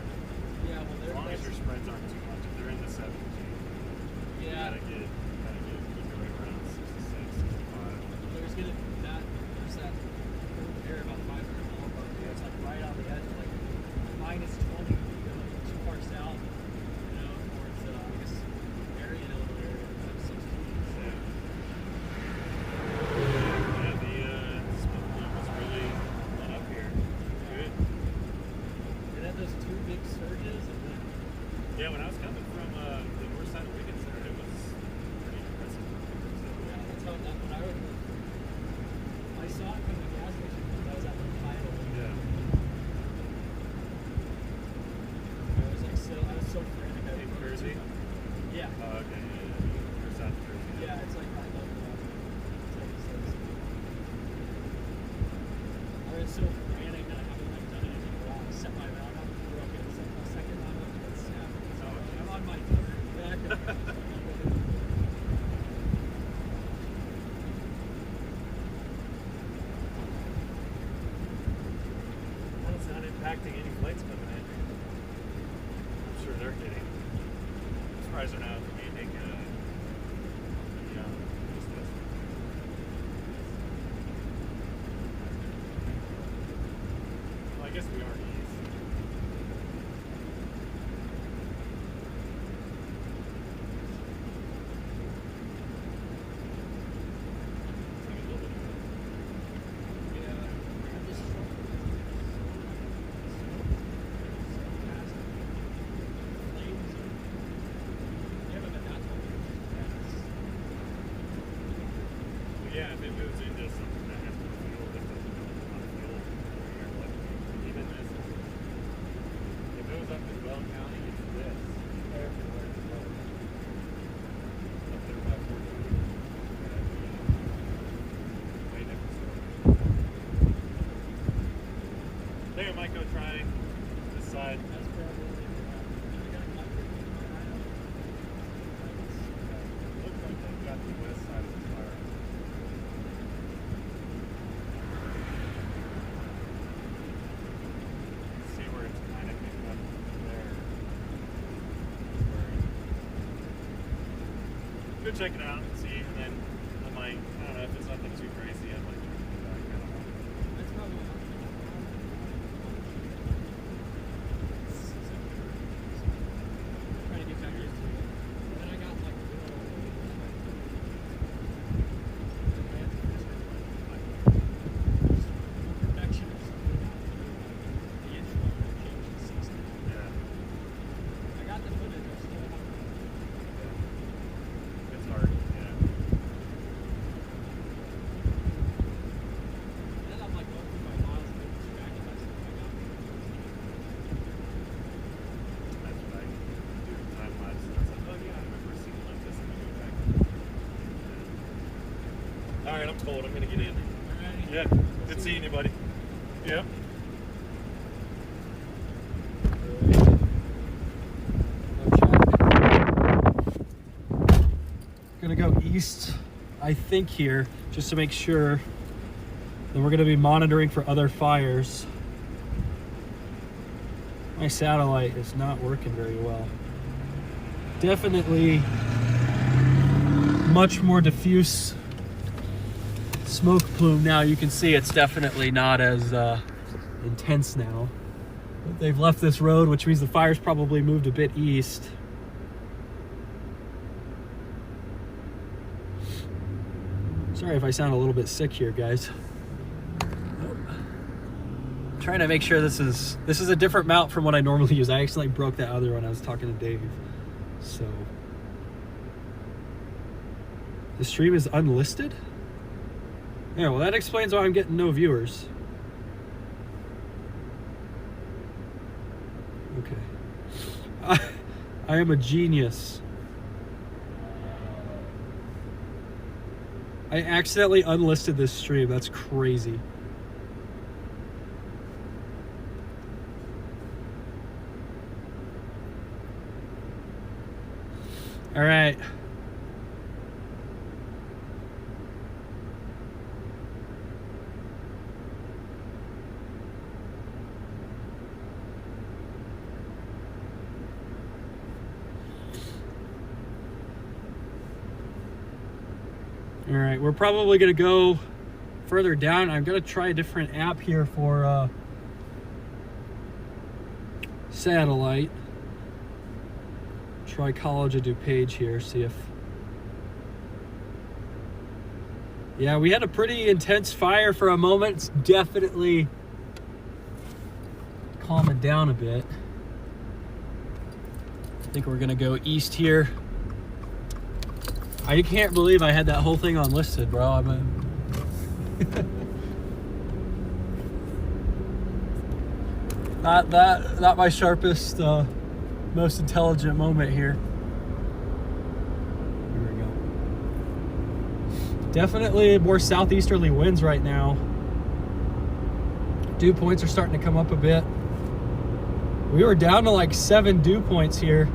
Yeah, well, As long as your spreads aren't too much. If they're in the 70s, you yeah. gotta get keep it right around 66, 65. There's that area about 500 millibar. It's like right on the edge of like minus 20. You go too far south, towards I guess area, a little area, like 16. Yeah, the smoke plume was really lit up here. Good. It had those two big surges, and then Yeah, when I was coming from the north side of Wiggins there, it was pretty impressive. that's how when I saw it from the gas station because I was at the title. Yeah. I was so frantic. In Jersey? Yeah. Oh, okay. Yeah. Or South Jersey. Yeah, it's like right up there. I was so frantic that I haven't done anything wrong. Set my round up, broken. Set my second round up, and snapped. So I'm on my third back. Well, it's not impacting any flights coming in. I'm sure they're getting. I'm surprised they're not landing, just this. Well, I guess we are east. It's like a little bit of Yeah. I'm just yeah, if it moves into something that has more fuel, that doesn't have a lot of fuel, or like even this, if it was up in Bell County, it's this everywhere it goes. Up there by Fort Lee. Way different story. There, I might go try this side. That's probably Looks like they've got the west side of the fire. See where it's kind of picking up there. Go check it out and see, and then I might, I don't know, if it's nothing too crazy, I might try to come back. I don't know. that's probably trying to get back used to it. Then I got like perfection or something. The engine motor changed to 60. Yeah. I got the footage. I still have It's hard, yeah. And then I'm like going through my miles and it's tracking my stuff. I got That's what I do time lapse. And I was like, oh yeah, I remember seeing it like this and then go back. Yeah. Alright, I'm told I'm gonna get in. Alrighty. Yeah. Good seeing you, buddy. Yep. Gonna go east, I think, here, just to make sure. Then we're gonna be monitoring for other fires. My satellite is not working very well. Definitely much more diffuse smoke plume now. You can see it's definitely not as intense now. But they've left this road, which means the fire's probably moved a bit east. Sorry if I sound a little bit sick here, guys. I'm trying to make sure this is a different mount from what I normally use. I accidentally broke that other one. I was talking to Dave. So the stream is unlisted? Yeah, well that explains why I'm getting no viewers. I am a genius. I accidentally unlisted this stream. That's crazy. All right. All right, we're probably gonna go further down. I'm gonna try a different app here for satellite. Try College of DuPage here, see if... Yeah, we had a pretty intense fire for a moment. It's definitely calming down a bit. I think we're gonna go east here. I can't believe I had that whole thing unlisted, bro. I mean, not my sharpest, most intelligent moment here. Here we go. Definitely more southeasterly winds right now. Dew points are starting to come up a bit. We were down to like 7 dew points here.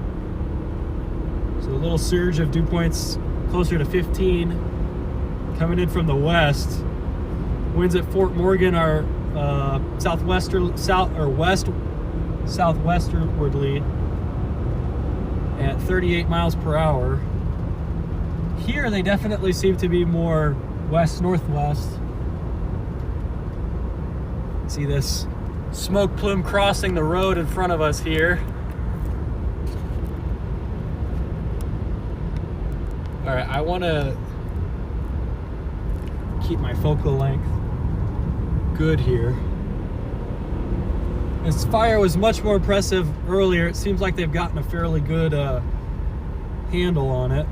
So a little surge of dew points closer to 15 coming in from the west. Winds at Fort Morgan are southwestwardly at 38 miles per hour. Here they definitely seem to be more west-northwest. See this smoke plume crossing the road in front of us here. All right, I want to keep my focal length good here. This fire was much more impressive earlier. It seems like they've gotten a fairly good handle on it.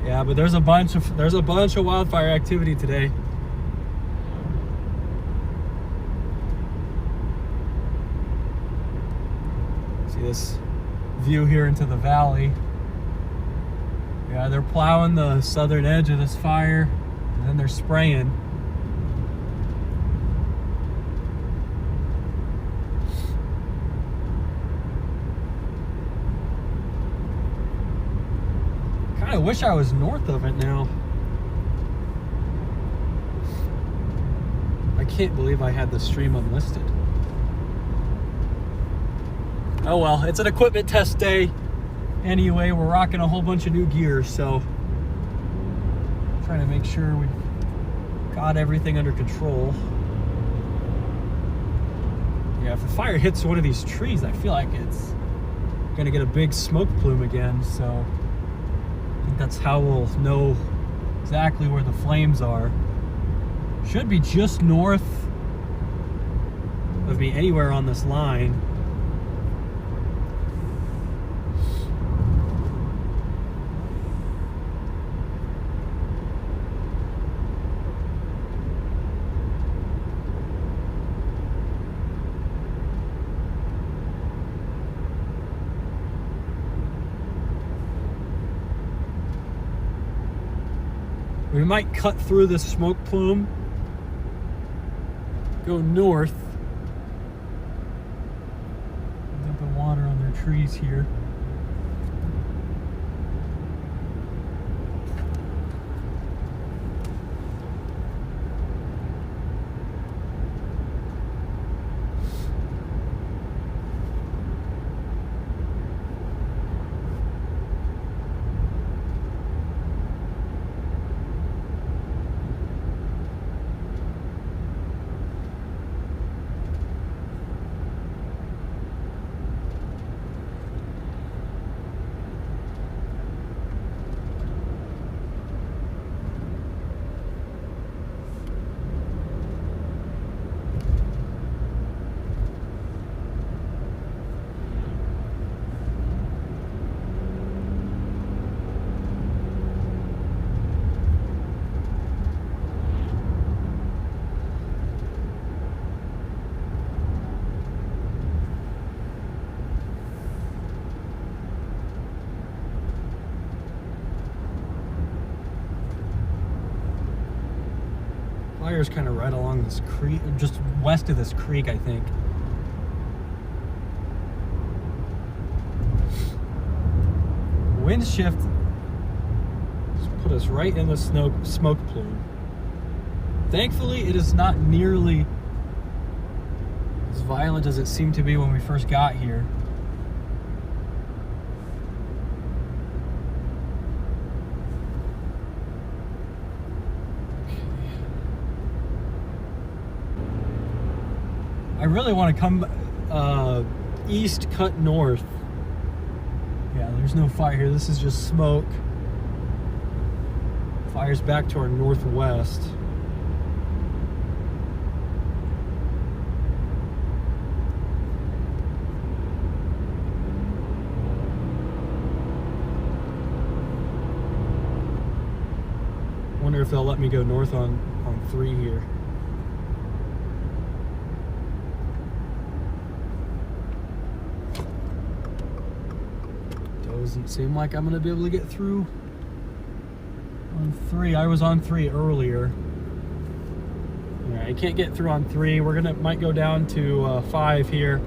Yeah, but there's a bunch of wildfire activity today. This view here into the valley. Yeah, they're plowing the southern edge of this fire, and then they're spraying. Kind of wish I was north of it now. I can't believe I had the stream unlisted. Oh well, it's an equipment test day. Anyway, we're rocking a whole bunch of new gear, so trying to make sure we've got everything under control. Yeah, if the fire hits one of these trees, I feel like it's gonna get a big smoke plume again, so I think that's how we'll know exactly where the flames are. Should be just north of me anywhere on this line. We might cut through this smoke plume, go north, dumping water on their trees here. Fire's kind of right along this creek, just west of this creek, I think. Wind shift just put us right in the smoke plume. Thankfully, it is not nearly as violent as it seemed to be when we first got here. I really want to come east, cut north. Yeah, there's no fire here. This is just smoke. Fire's back to our northwest. Wonder if they'll let me go north on 3 here. Doesn't seem like I'm gonna be able to get through on 3. I was on 3 earlier. Alright, I can't get through on 3. Might go down to 5 here,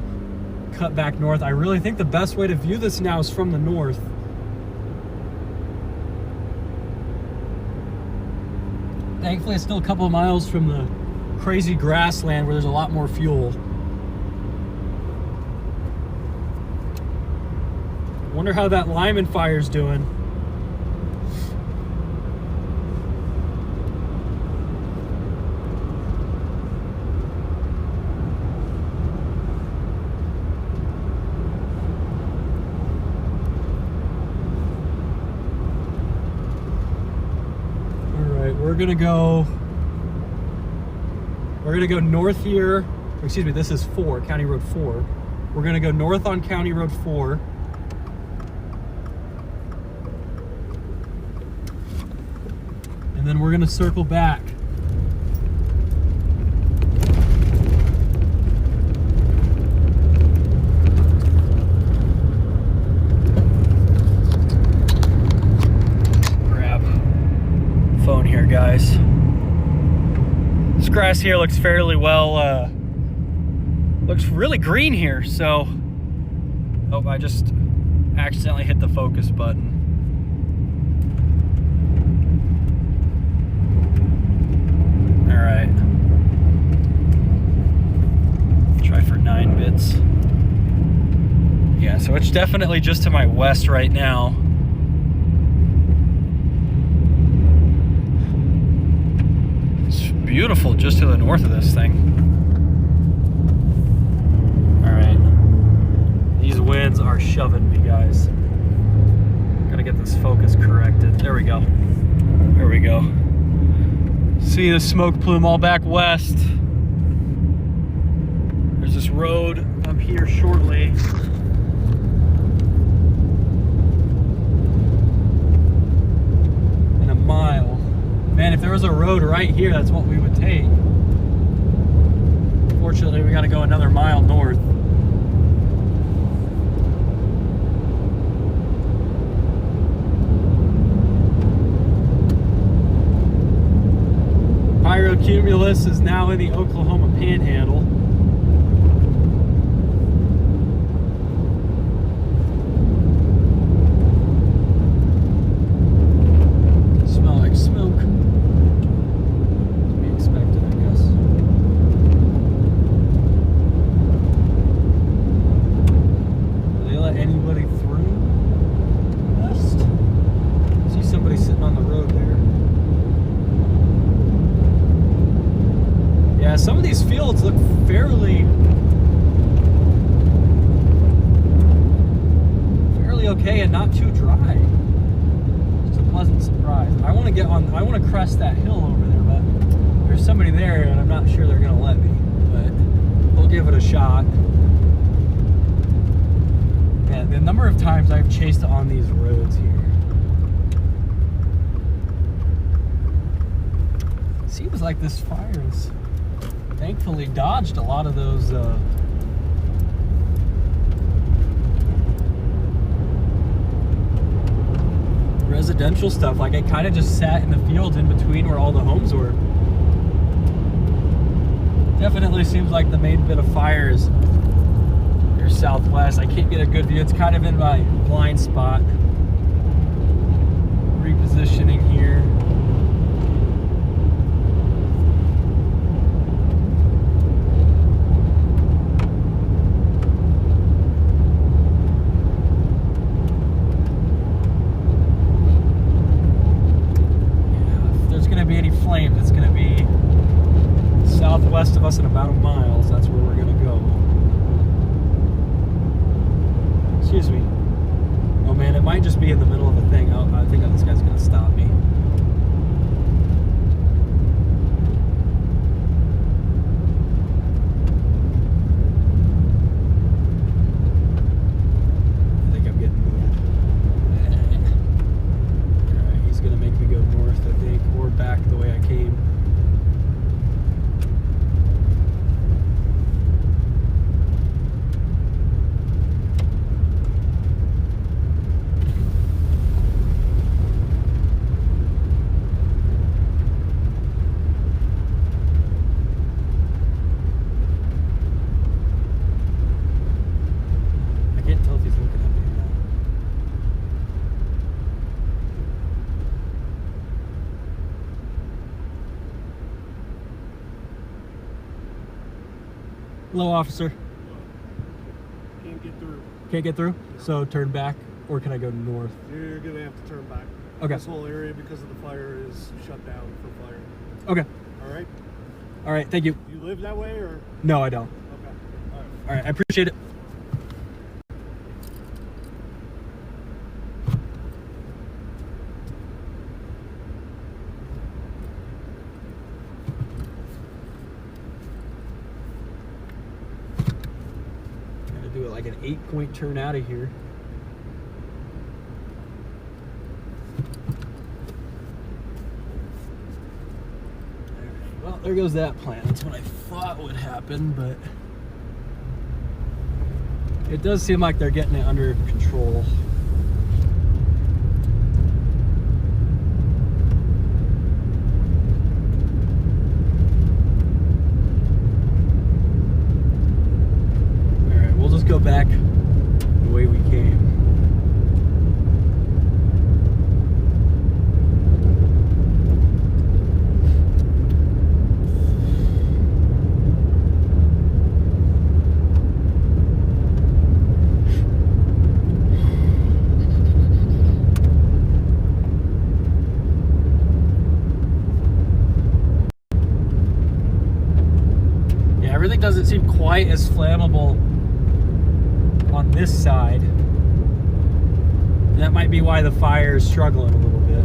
cut back north. I really think the best way to view this now is from the north. Thankfully, it's still a couple of miles from the crazy grassland where there's a lot more fuel. Wonder how that Lyman fire's doing. We're gonna go north here. Excuse me, this is 4, County Road 4. We're gonna go north on County Road 4. And then we're gonna circle back. Phone here, guys. This grass here looks fairly well, looks really green here, so oh, I just accidentally hit the focus button. All right, try for 9 bits. Yeah, so it's definitely just to my west right now. Beautiful just to the north of this thing. All right, these winds are shoving me, guys. Gotta get this focus corrected. There we go. There we go. See the smoke plume all back west. There's this road up here shortly. In a mile. Man, if there was a road right here, that's what we would take. Fortunately, we got to go another mile north. Pyrocumulus is now in the Oklahoma Panhandle. Smell like smoke. Anybody through west? See somebody sitting on the road there. Yeah, some of these fields look fairly okay and not too dry. It's a pleasant surprise. I want to crest that hill over there, but there's somebody there and I'm not sure they're gonna let me, but we'll give it a shot. Man, the number of times I've chased on these roads here. It seems like this fire has thankfully dodged a lot of those residential stuff. Like, it kind of just sat in the fields in between where all the homes were. Definitely seems like the main bit of fire is here southwest. I can't get a good view. It's kind of in my blind spot. Repositioning here. It's going to be southwest of us in about a mile, so that's where we're going to go. Excuse me. Oh man, it might just be in the middle of a thing. I think this guy's going to stop me. I think I'm getting moved. Alright, he's going to make me go north, I think, or back the way I came. I can't tell if he's looking at me or not. Hello, officer. Can't get through. Can't get through? So turn back, or can I go north? You're gonna have to turn back. Okay. This whole area, because of the fire, is shut down for fire. Okay. All right. All right, thank you. Do you live that way, or? No, I don't. Okay. All right. All right, I appreciate it. Gotta do it like an 8-point turn out of here. Well, there goes that plan. That's what I thought would happen, but it does seem like they're getting it under control. All right, we'll just go back the way we came. Everything doesn't seem quite as flammable on this side. And that might be why the fire is struggling a little bit.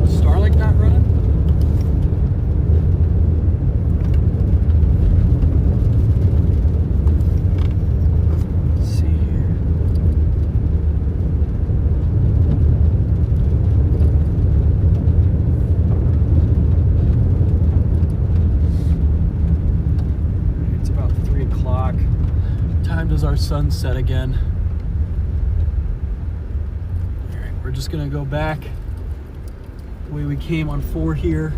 Starlink not running? Let's see here. Time does our sun set again? All right, we're just gonna go back the way we came on 4 here.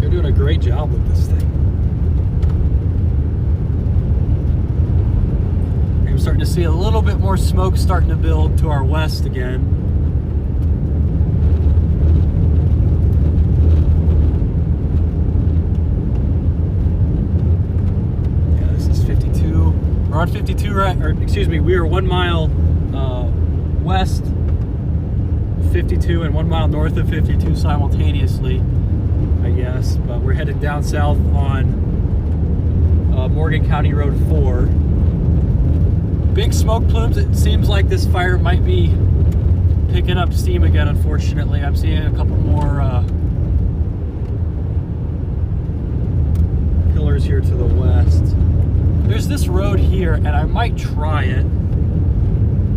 You're doing a great job with this thing. Starting to see a little bit more smoke starting to build to our west again. Yeah, this is 52. We're on 52, right? Or excuse me, we are 1 mile west of 52 and 1 mile north of 52 simultaneously, I guess. But we're headed down south on Morgan County Road 4. Big smoke plumes. It seems like this fire might be picking up steam again, unfortunately. I'm seeing a couple more pillars here to the west. There's this road here, and I might try it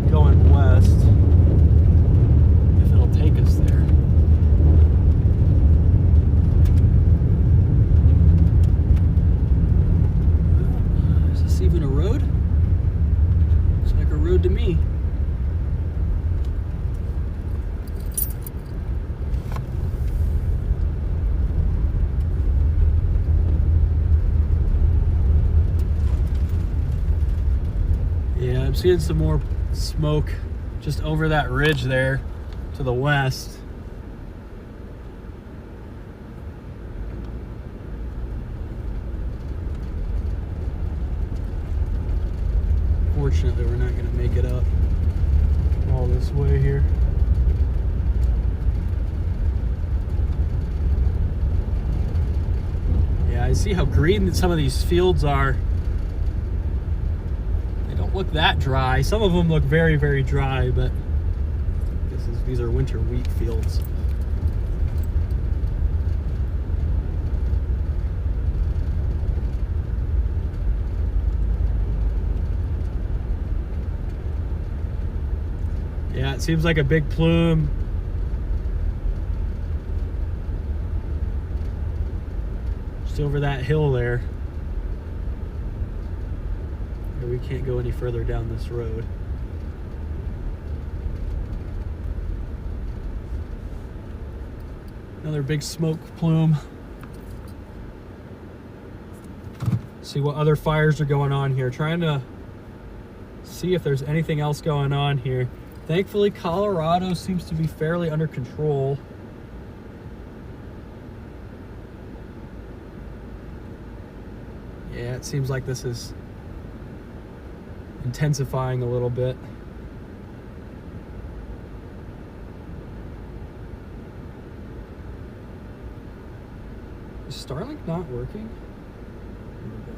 going west if it'll take us there. even a road? Looks like a road to me. Yeah, I'm seeing some more smoke just over that ridge there to the west. Fortunately, we're not going to make it up all this way here. Yeah, I see how green some of these fields are. They don't look that dry. Some of them look very, very dry, but these are winter wheat fields. Yeah, it seems like a big plume. Just over that hill there. We can't go any further down this road. Another big smoke plume. See what other fires are going on here. Trying to see if there's anything else going on here. Thankfully, Colorado seems to be fairly under control. Yeah, it seems like this is intensifying a little bit. Is Starlink not working? Here we go.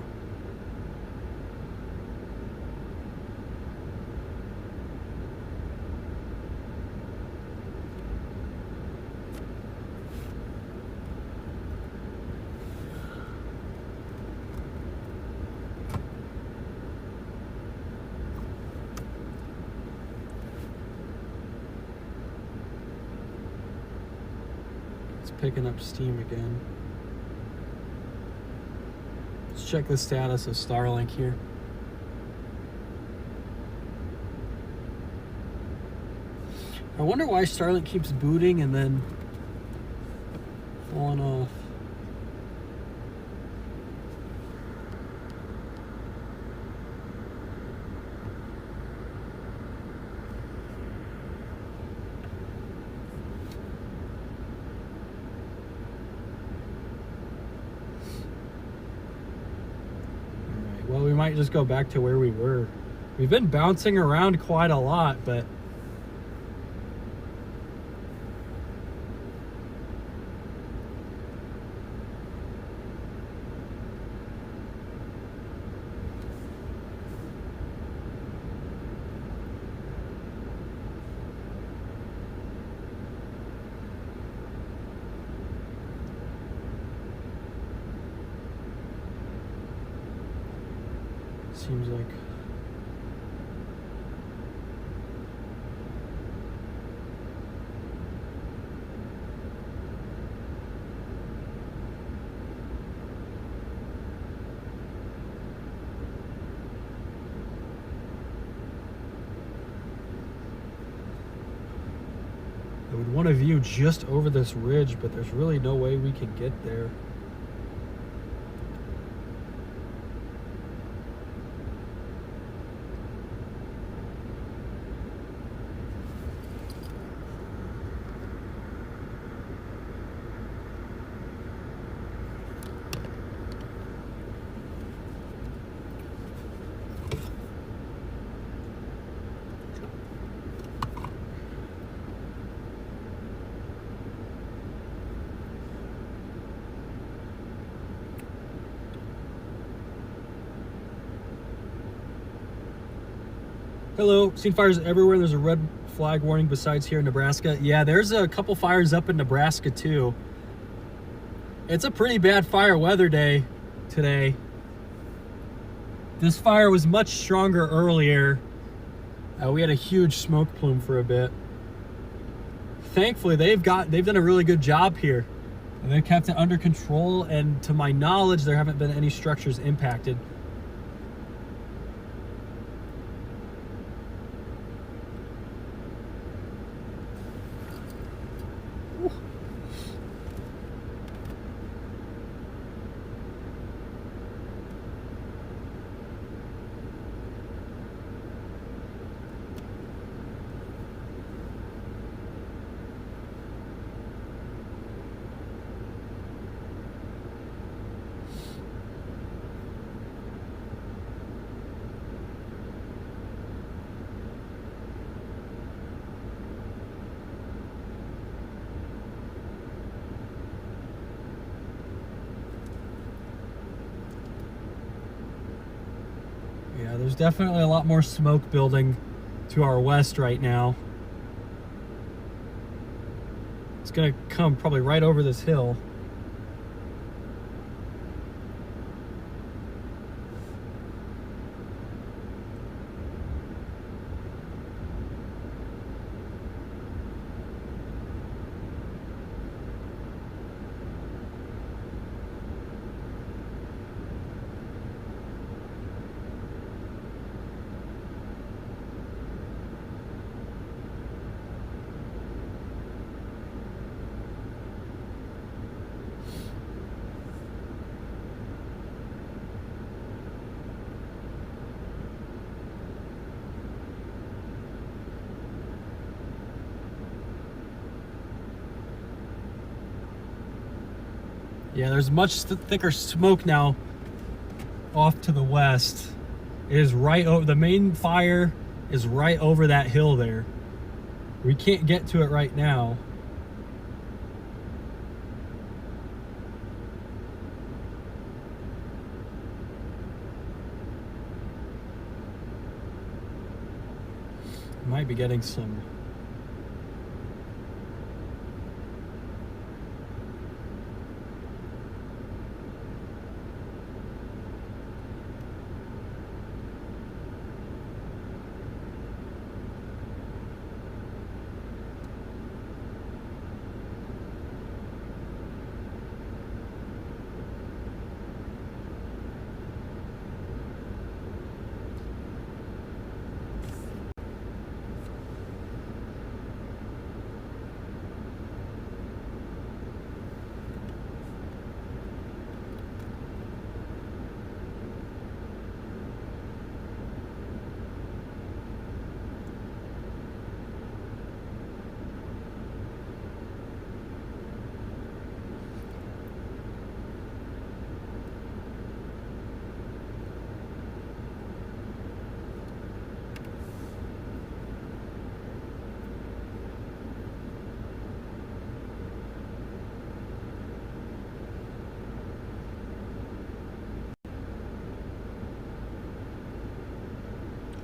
It's picking up steam again. Let's check the status of Starlink here. I wonder why Starlink keeps booting and then falling off. Well, we might just go back to where we were. We've been bouncing around quite a lot, but seems like I would want to view just over this ridge, but there's really no way we can get there. Hello, seen fires everywhere. There's a red flag warning besides here in Nebraska. Yeah, there's a couple fires up in Nebraska too. It's a pretty bad fire weather day today. This fire was much stronger earlier. We had a huge smoke plume for a bit. Thankfully, they've done a really good job here. They've kept it under control, and to my knowledge, there haven't been any structures impacted. Yeah, there's definitely a lot more smoke building to our west right now. It's gonna come probably right over this hill. Yeah, there's much thicker smoke now off to the west. It is right over, the main fire is right over that hill there. We can't get to it right now. Might be getting some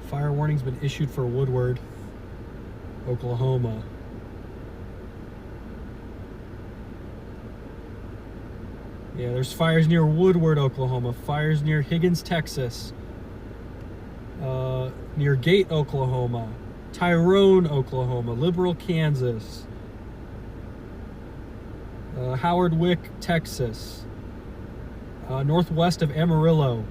fire warning's been issued for Woodward, Oklahoma. Yeah, there's fires near Woodward, Oklahoma. Fires near Higgins, Texas. Near Gate, Oklahoma. Tyrone, Oklahoma. Liberal, Kansas. Howard Wick, Texas. Northwest of Amarillo.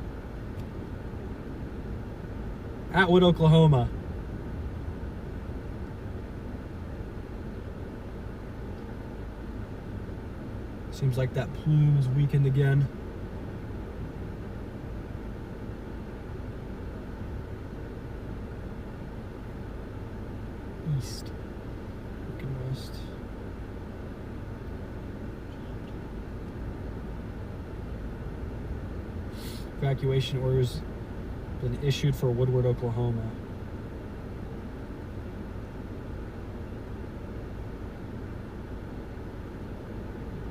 Atwood, Oklahoma. Seems like that plume's weakened again. East. Looking west. Evacuation orders been issued for Woodward, Oklahoma.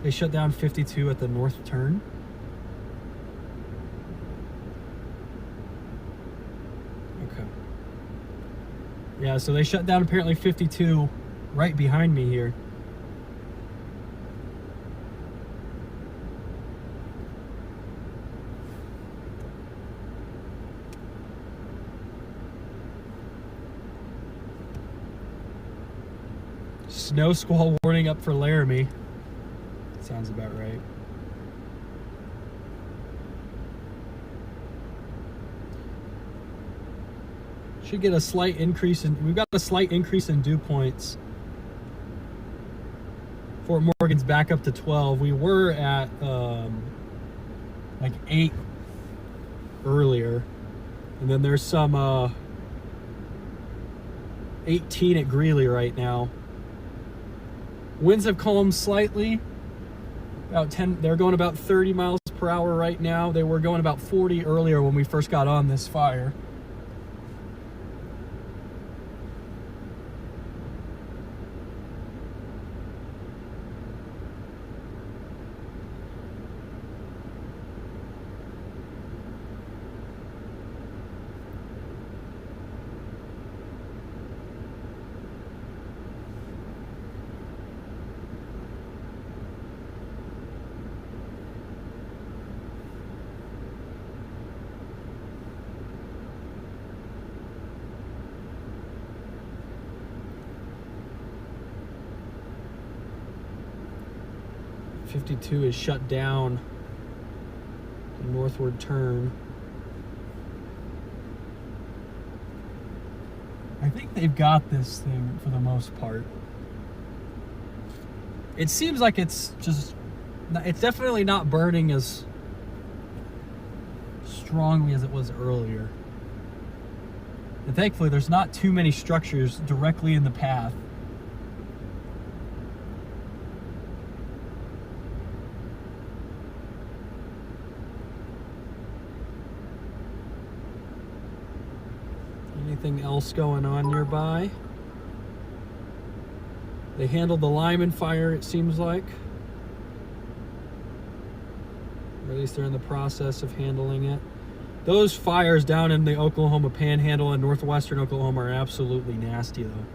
They shut down 52 at the north turn. Okay. Yeah, so they shut down apparently 52 right behind me here. Snow squall warning up for Laramie. Sounds about right. Should get a slight increase in, we've got a slight increase in dew points. Fort Morgan's back up to 12. We were at like 8 earlier. And then there's some 18 at Greeley right now. Winds have calmed slightly. About 10, they're going about 30 miles per hour right now. They were going about 40 earlier when we first got on this fire. I-52 is shut down. The northward turn. I think they've got this thing for the most part. It seems like it's definitely not burning as strongly as it was earlier. And thankfully there's not too many structures directly in the path. Anything else going on nearby? They handled the Lyman fire, it seems like. Or at least they're in the process of handling it. Those fires down in the Oklahoma Panhandle and northwestern Oklahoma are absolutely nasty, though.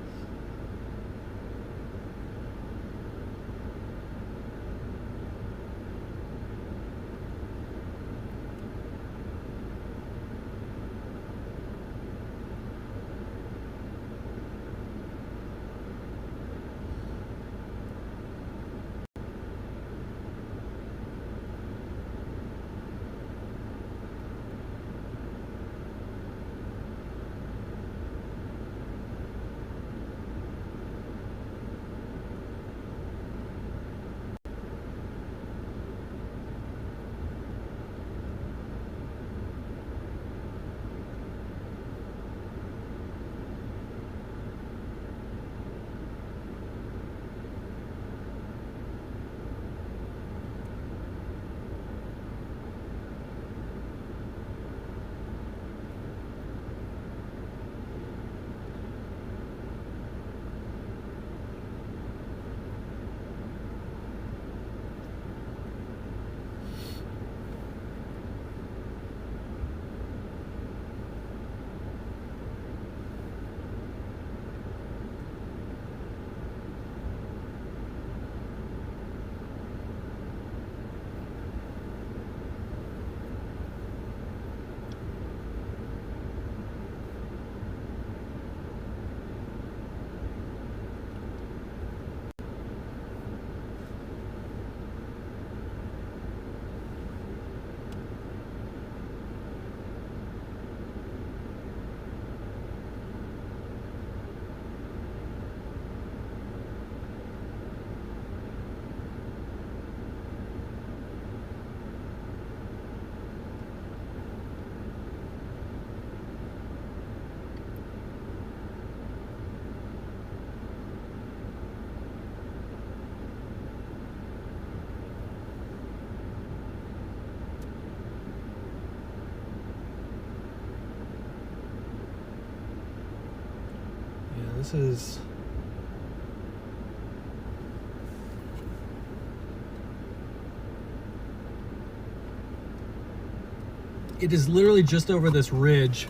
This is it is literally just over this ridge.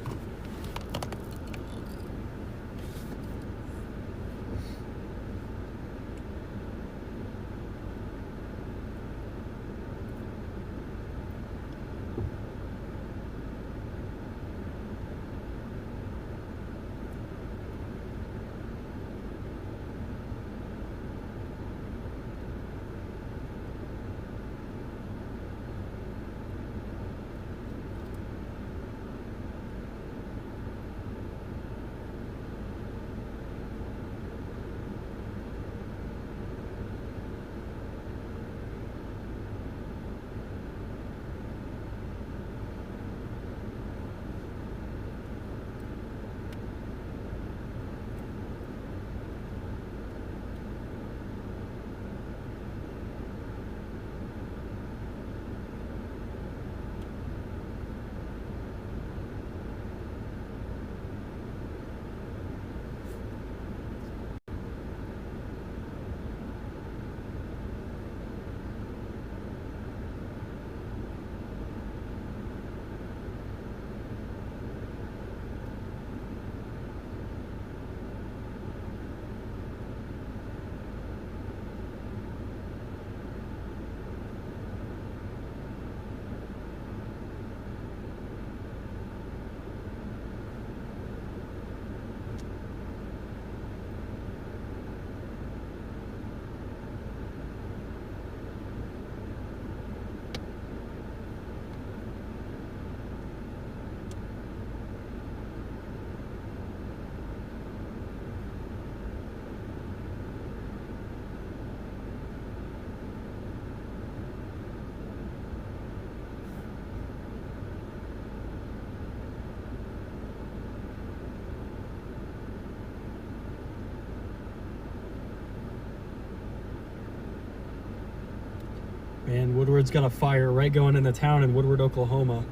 And Woodward's got a fire right going into town in Woodward, Oklahoma.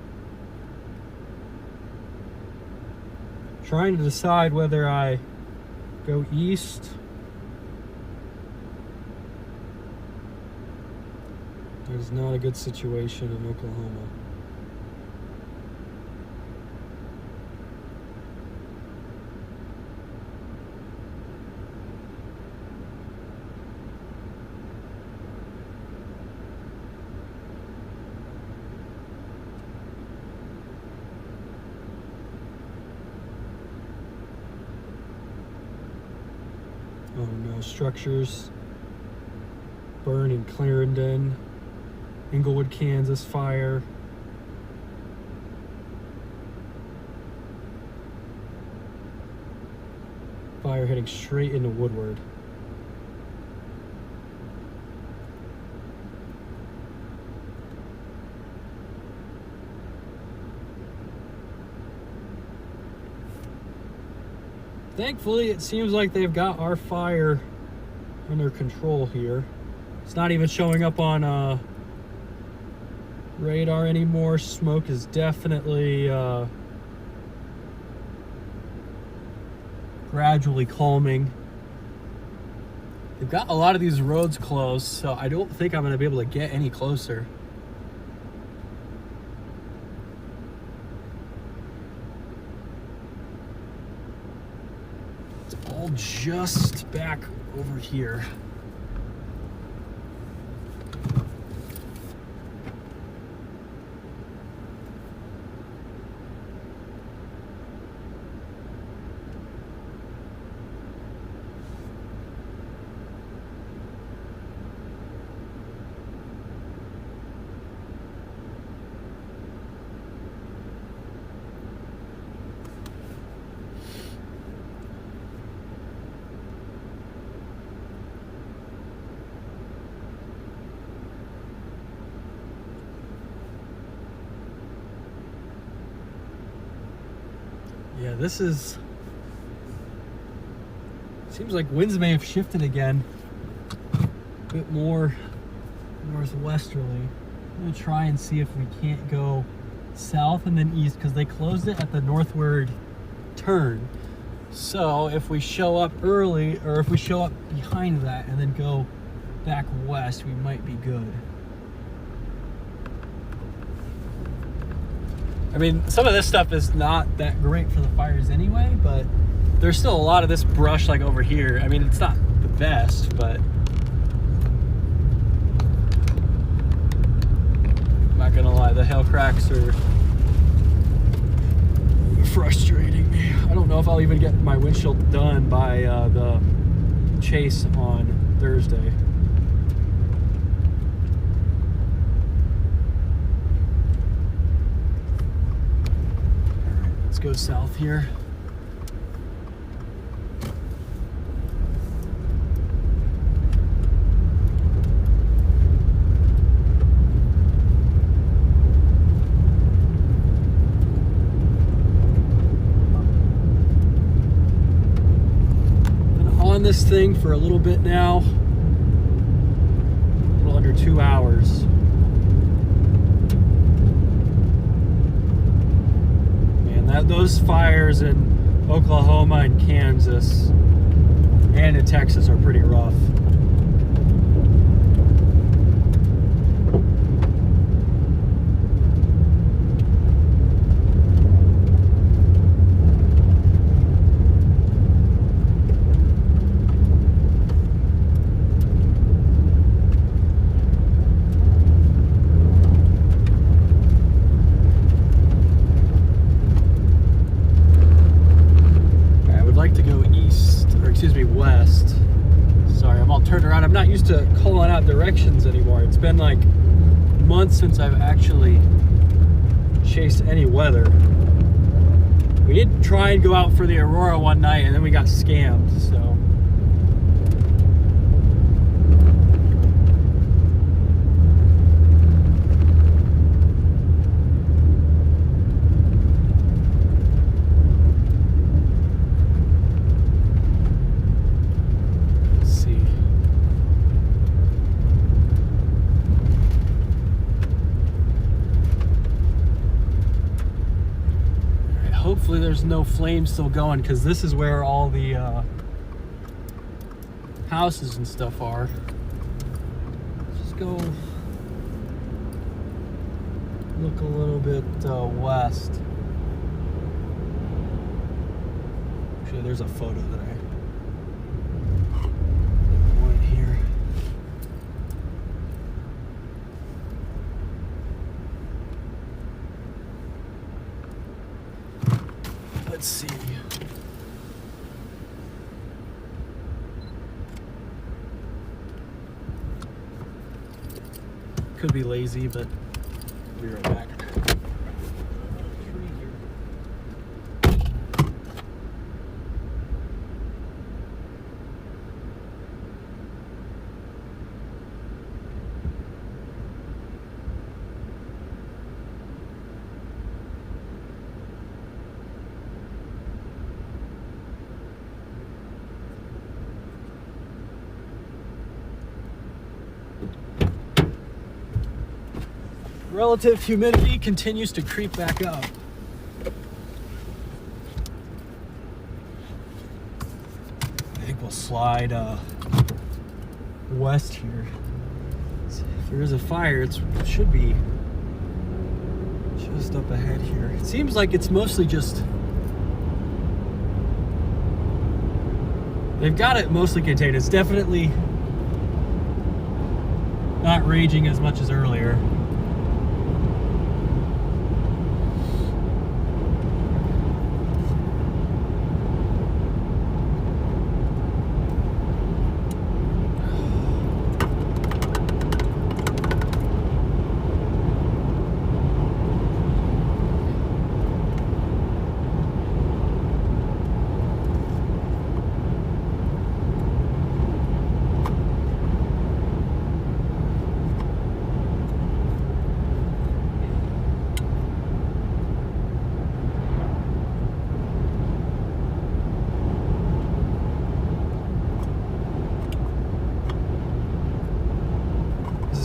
Trying to decide whether I go east. There's not a good situation in Oklahoma. Oh no, structures burn in Clarendon, Inglewood, Kansas, fire. Fire heading straight into Woodward. Thankfully, it seems like they've got our fire under control here. It's not even showing up on radar anymore. Smoke is definitely gradually calming. They've got a lot of these roads closed, so I don't think I'm going to be able to get any closer. All just back over here. Yeah, this is... Seems like winds may have shifted again. A bit more northwesterly. I'm going to try and see if we can't go south and then east, because they closed it at the northward turn. So if we show up early, or if we show up behind that and then go back west, we might be good. I mean, some of this stuff is not that great for the fires anyway, but there's still a lot of this brush like over here. I mean, it's not the best, but I'm not gonna lie, the hail cracks are frustrating me. I don't know if I'll even get my windshield done by the chase on Thursday. Go south here. Been on this thing for a little bit now, a little under 2 hours. Those fires in Oklahoma and Kansas and in Texas are pretty rough. West. Sorry, I'm all turned around. I'm not used to calling out directions anymore. It's been like months since I've actually chased any weather. We did try and go out for the Aurora one night and then we got scammed, so. hopefully there's no flames still going, because this is where all the houses and stuff are. Let's just go look a little bit west. Actually, there's a photo that I want here. Let's see. Could be lazy, but I'll be right back. Relative humidity continues to creep back up. I think we'll slide west here. If there is a fire, it should be just up ahead here. It seems like it's mostly just... They've got it mostly contained. It's definitely not raging as much as earlier.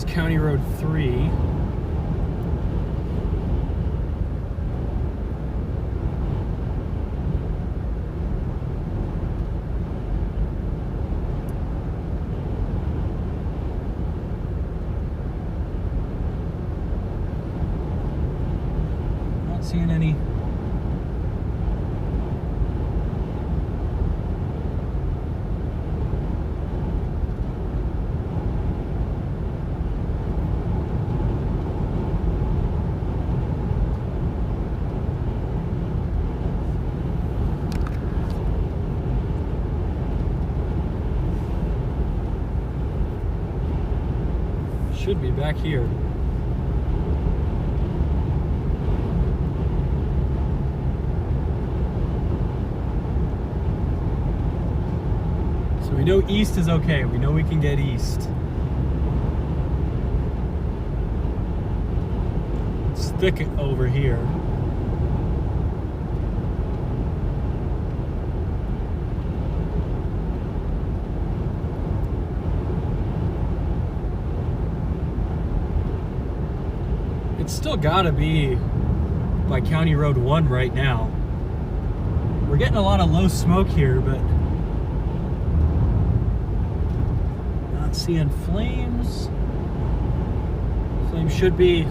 County Road 3. Not seeing any. Should be back here. So we know east is okay. We know we can get east. It's thick over here. It's still gotta be by County Road 1 right now. We're getting a lot of low smoke here, but not seeing flames. Flames should be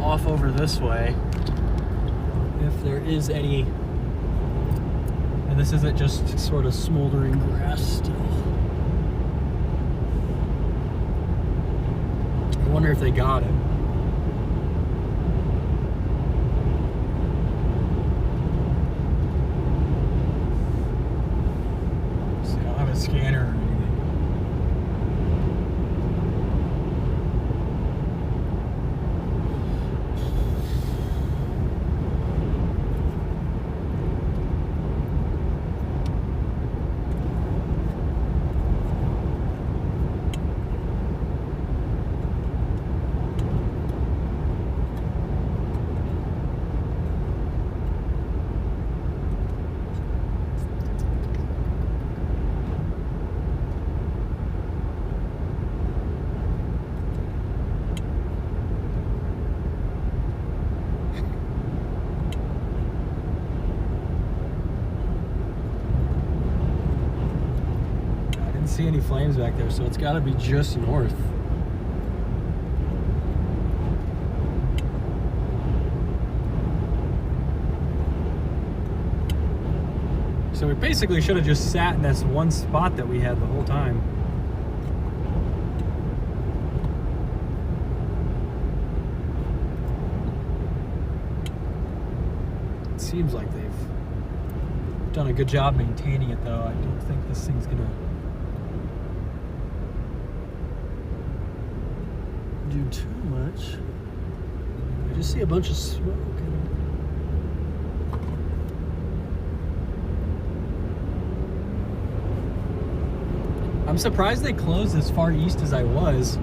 off over this way, if there is any. And this isn't just sort of smoldering grass still. I wonder if they got it. Scanner or anything. see any flames back there, so it's got to be just north. So we basically should have just sat in this one spot that we had the whole time. It seems like they've done a good job maintaining it, though. I don't think this thing's gonna do too much. I just see a bunch of smoke. I'm surprised they closed as far east as I was.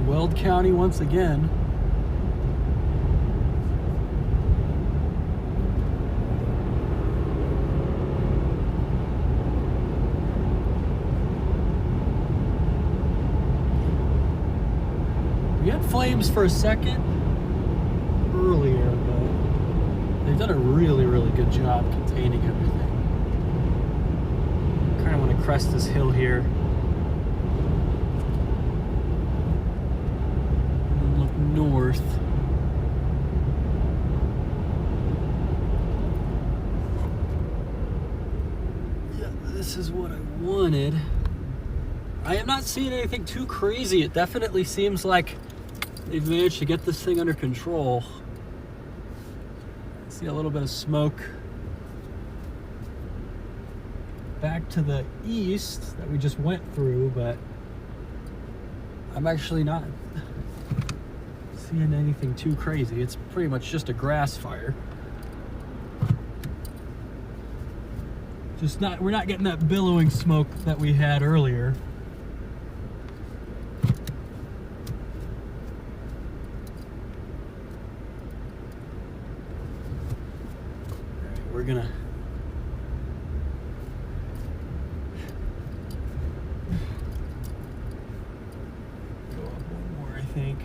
Weld County once again. We had flames for a second earlier, but they've done a really, really good job containing everything. Kind of want to crest this hill here. North. Yeah, this is what I wanted. I am not seeing anything too crazy. It definitely seems like they've managed to get this thing under control. I see a little bit of smoke back to the east that we just went through, but I'm actually not seeing anything too crazy. It's pretty much just a grass fire. We're not getting that billowing smoke that we had earlier. All right, we're gonna go up one more, I think.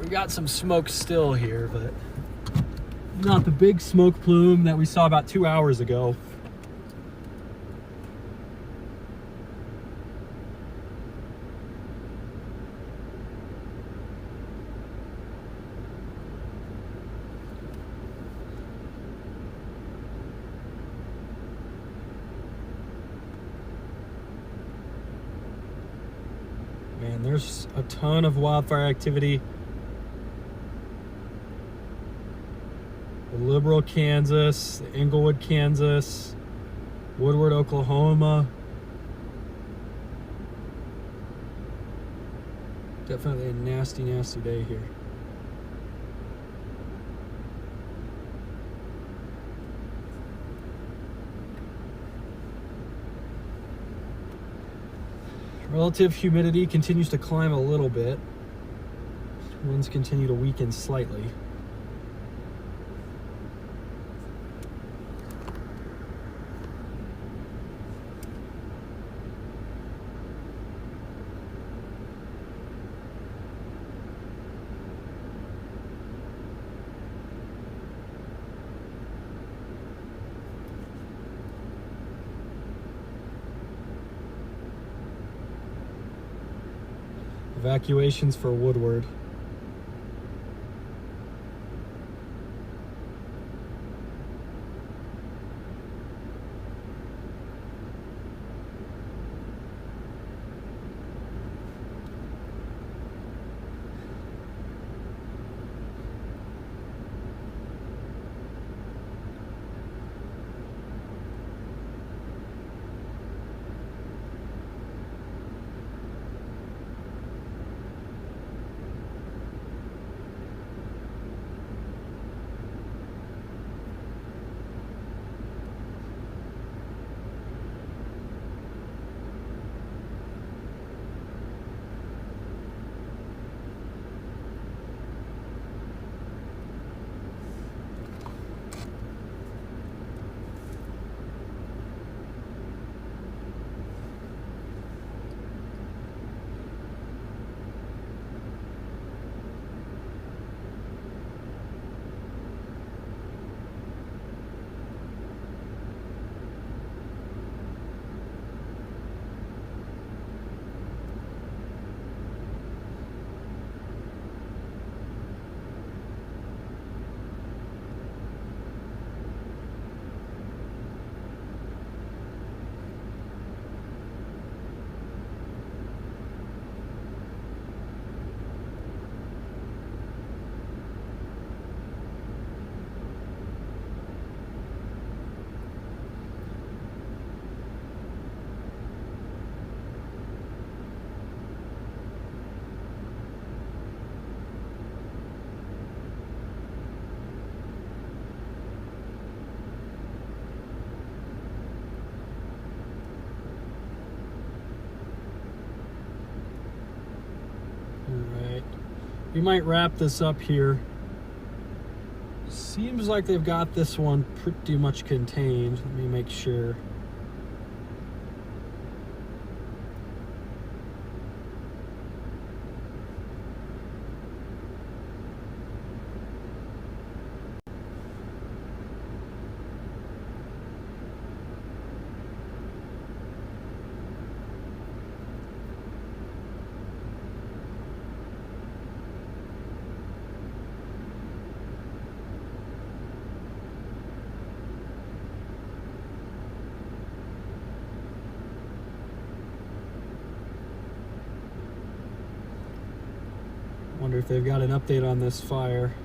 We got some smoke still here, but not the big smoke plume that we saw about 2 hours ago. Man, there's a ton of wildfire activity. Liberal, Kansas, Englewood, Kansas, Woodward, Oklahoma. Definitely a nasty, nasty day here. Relative humidity continues to climb a little bit. Winds continue to weaken slightly. Evacuations for Woodward. we might wrap this up here. Seems like they've got this one pretty much contained. Let me make sure. Wonder if they've got an update on this fire.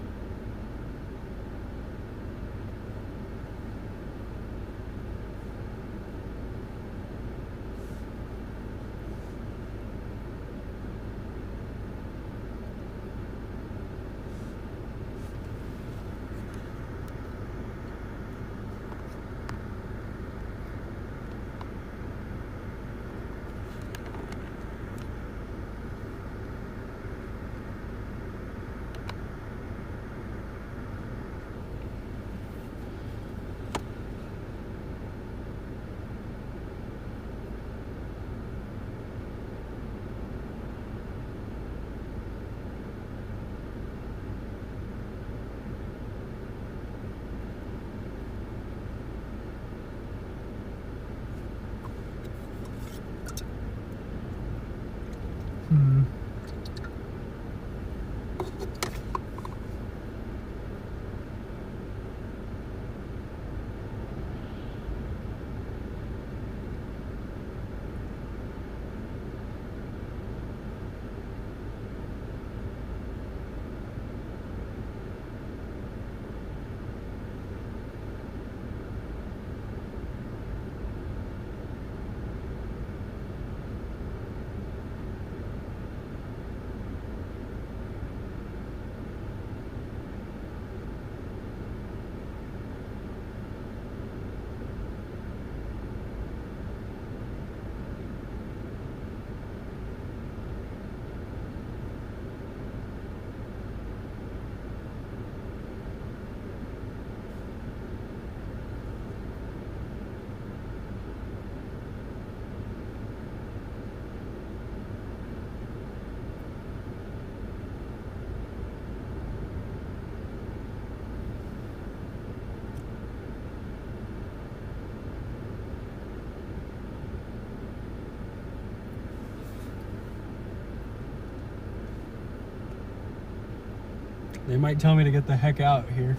They might tell me to get the heck out here.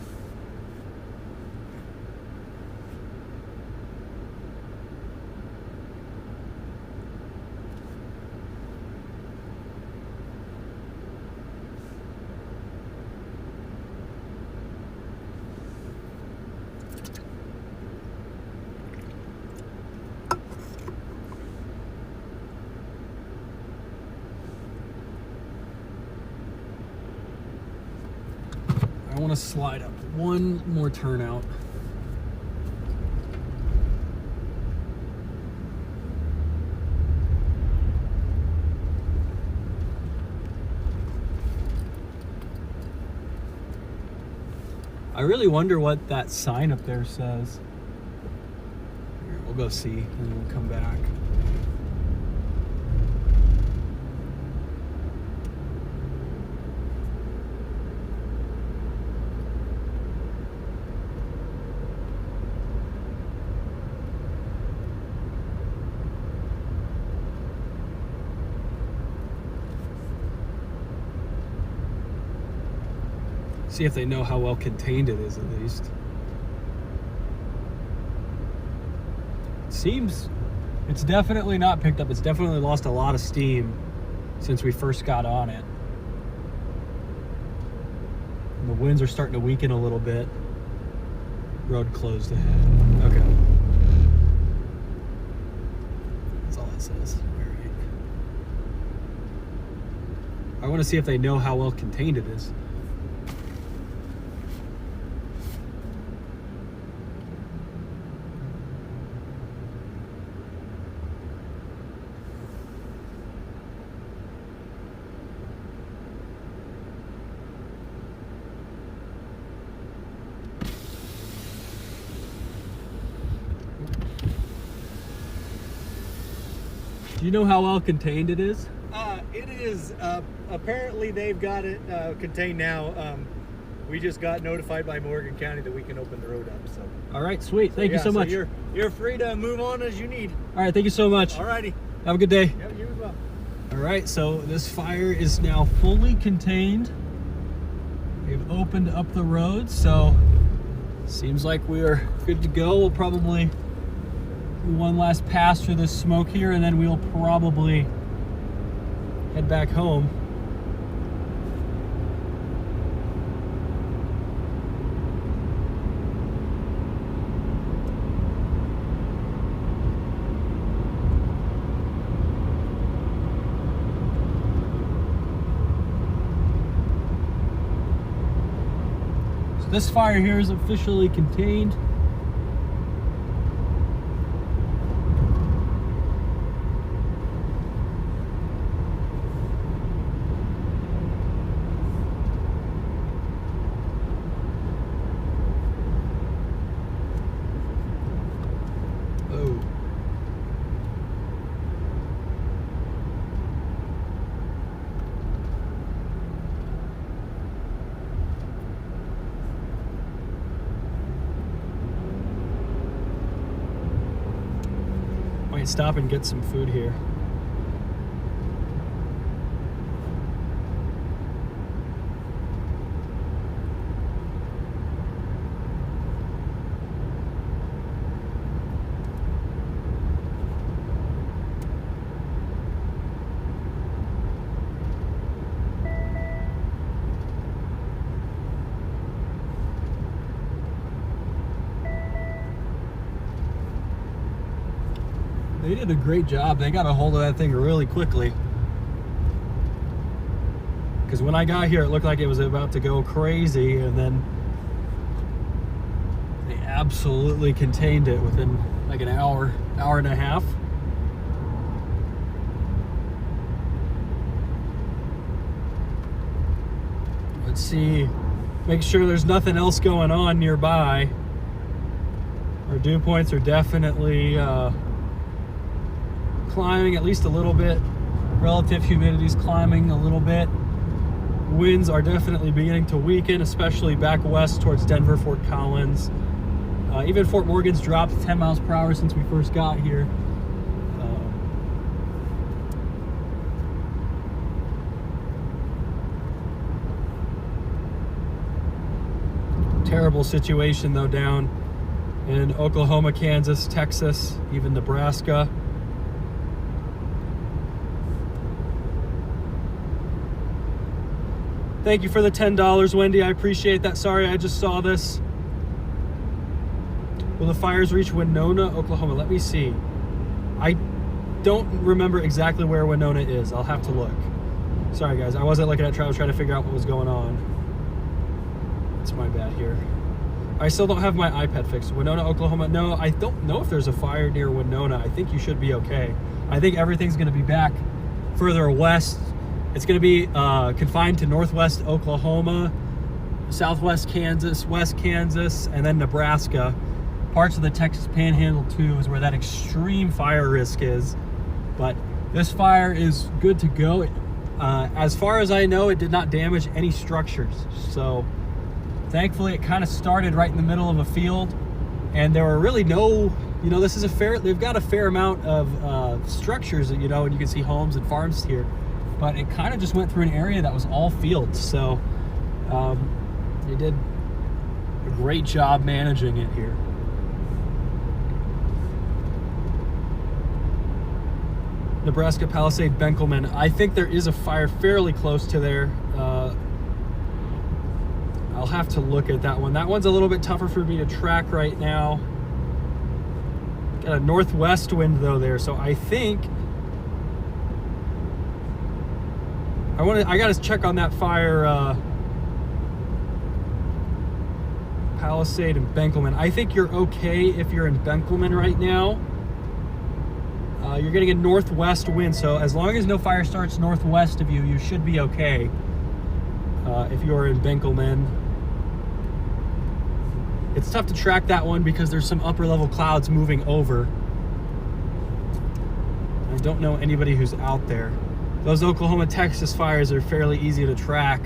I want to slide up one more turnout. I really wonder what that sign up there says. Here, we'll go see and we'll come back. See if they know how well contained it is, at least. Seems it's definitely not picked up. It's definitely lost a lot of steam since we first got on it. And the winds are starting to weaken a little bit. Road closed ahead. Okay. That's all it says. All right. I want to see if they know how well contained it is. Do you know how well contained it is? It is, apparently they've got it contained now. We just got notified by Morgan County that we can open the road up. So. All right, sweet. Thank you so much. You're free to move on as you need. All right, thank you so much. All righty. Have a good day. Yeah, you as well. All right, so this fire is now fully contained. We've opened up the road, so seems like we are good to go. We'll probably do one last pass through this smoke here, and then we'll probably head back home. This fire here is officially contained. Oh. Might stop and get some food here. They did a great job. They got a hold of that thing really quickly. Because when I got here, it looked like it was about to go crazy, and then they absolutely contained it within like an hour and a half. Let's see, make sure there's nothing else going on nearby. Our dew points are definitely climbing at least a little bit. Relative humidity's climbing a little bit. Winds are definitely beginning to weaken, especially back west towards Denver, Fort Collins. Even Fort Morgan's dropped 10 miles per hour since we first got here. Terrible situation though down in Oklahoma, Kansas, Texas, even Nebraska. Thank you for the $10, Wendy. I appreciate that. Sorry, I just saw this. Will the fires reach Winona, Oklahoma? Let me see. I don't remember exactly where Winona is. I'll have to look. Sorry, guys. I wasn't looking at it. I was trying to figure out what was going on. It's my bad here. I still don't have my iPad fixed. Winona, Oklahoma. No, I don't know if there's a fire near Winona. I think you should be okay. I think everything's going to be back further west. It's going to be confined to northwest Oklahoma, southwest Kansas, west Kansas, and then Nebraska. Parts of the Texas Panhandle too is where that extreme fire risk is. But this fire is good to go. As far as I know, it did not damage any structures. So thankfully it kind of started right in the middle of a field, and there were really no, this is they've got a fair amount of structures, and you can see homes and farms here. But it kind of just went through an area that was all fields. So they did a great job managing it here. Nebraska Palisade, Benkelman. I think there is a fire fairly close to there. I'll have to look at that one. That one's a little bit tougher for me to track right now. Got a northwest wind though there, so I think I gotta check on that fire, Palisade and Benkelman. I think you're okay if you're in Benkelman right now. You're getting a northwest wind, so as long as no fire starts northwest of you, you should be okay. If you're in Benkelman. It's tough to track that one because there's some upper level clouds moving over. I don't know anybody who's out there. Those Oklahoma, Texas fires are fairly easy to track.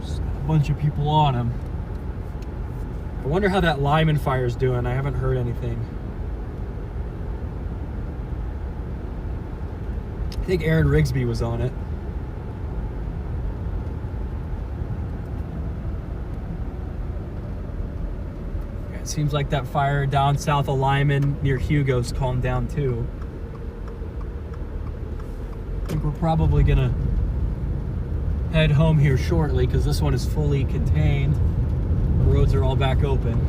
Just a bunch of people on them. I wonder how that Lyman fire is doing. I haven't heard anything. I think Aaron Rigsby was on it. Yeah, it seems like that fire down south of Lyman near Hugo's calmed down too. I think we're probably gonna head home here shortly because this one is fully contained. The roads are all back open.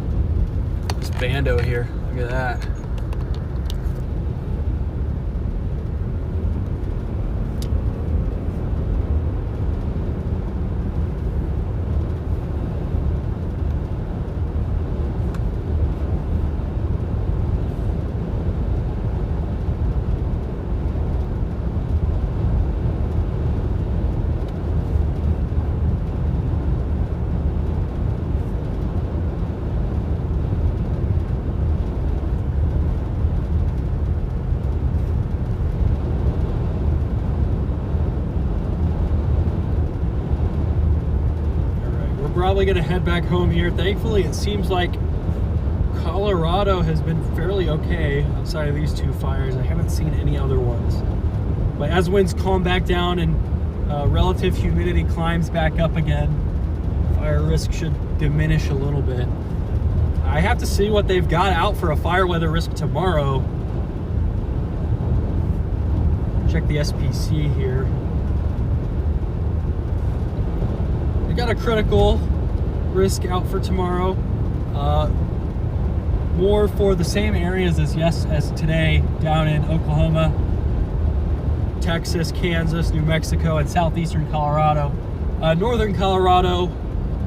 This bando here, look at that. Probably gonna head back home here. Thankfully, it seems like Colorado has been fairly okay outside of these two fires. I haven't seen any other ones. But as winds calm back down and relative humidity climbs back up again, fire risk should diminish a little bit. I have to see what they've got out for a fire weather risk tomorrow. Check the SPC here. They got a critical risk out for tomorrow. More for the same areas as today, down in Oklahoma, Texas, Kansas, New Mexico, and southeastern Colorado. Northern Colorado,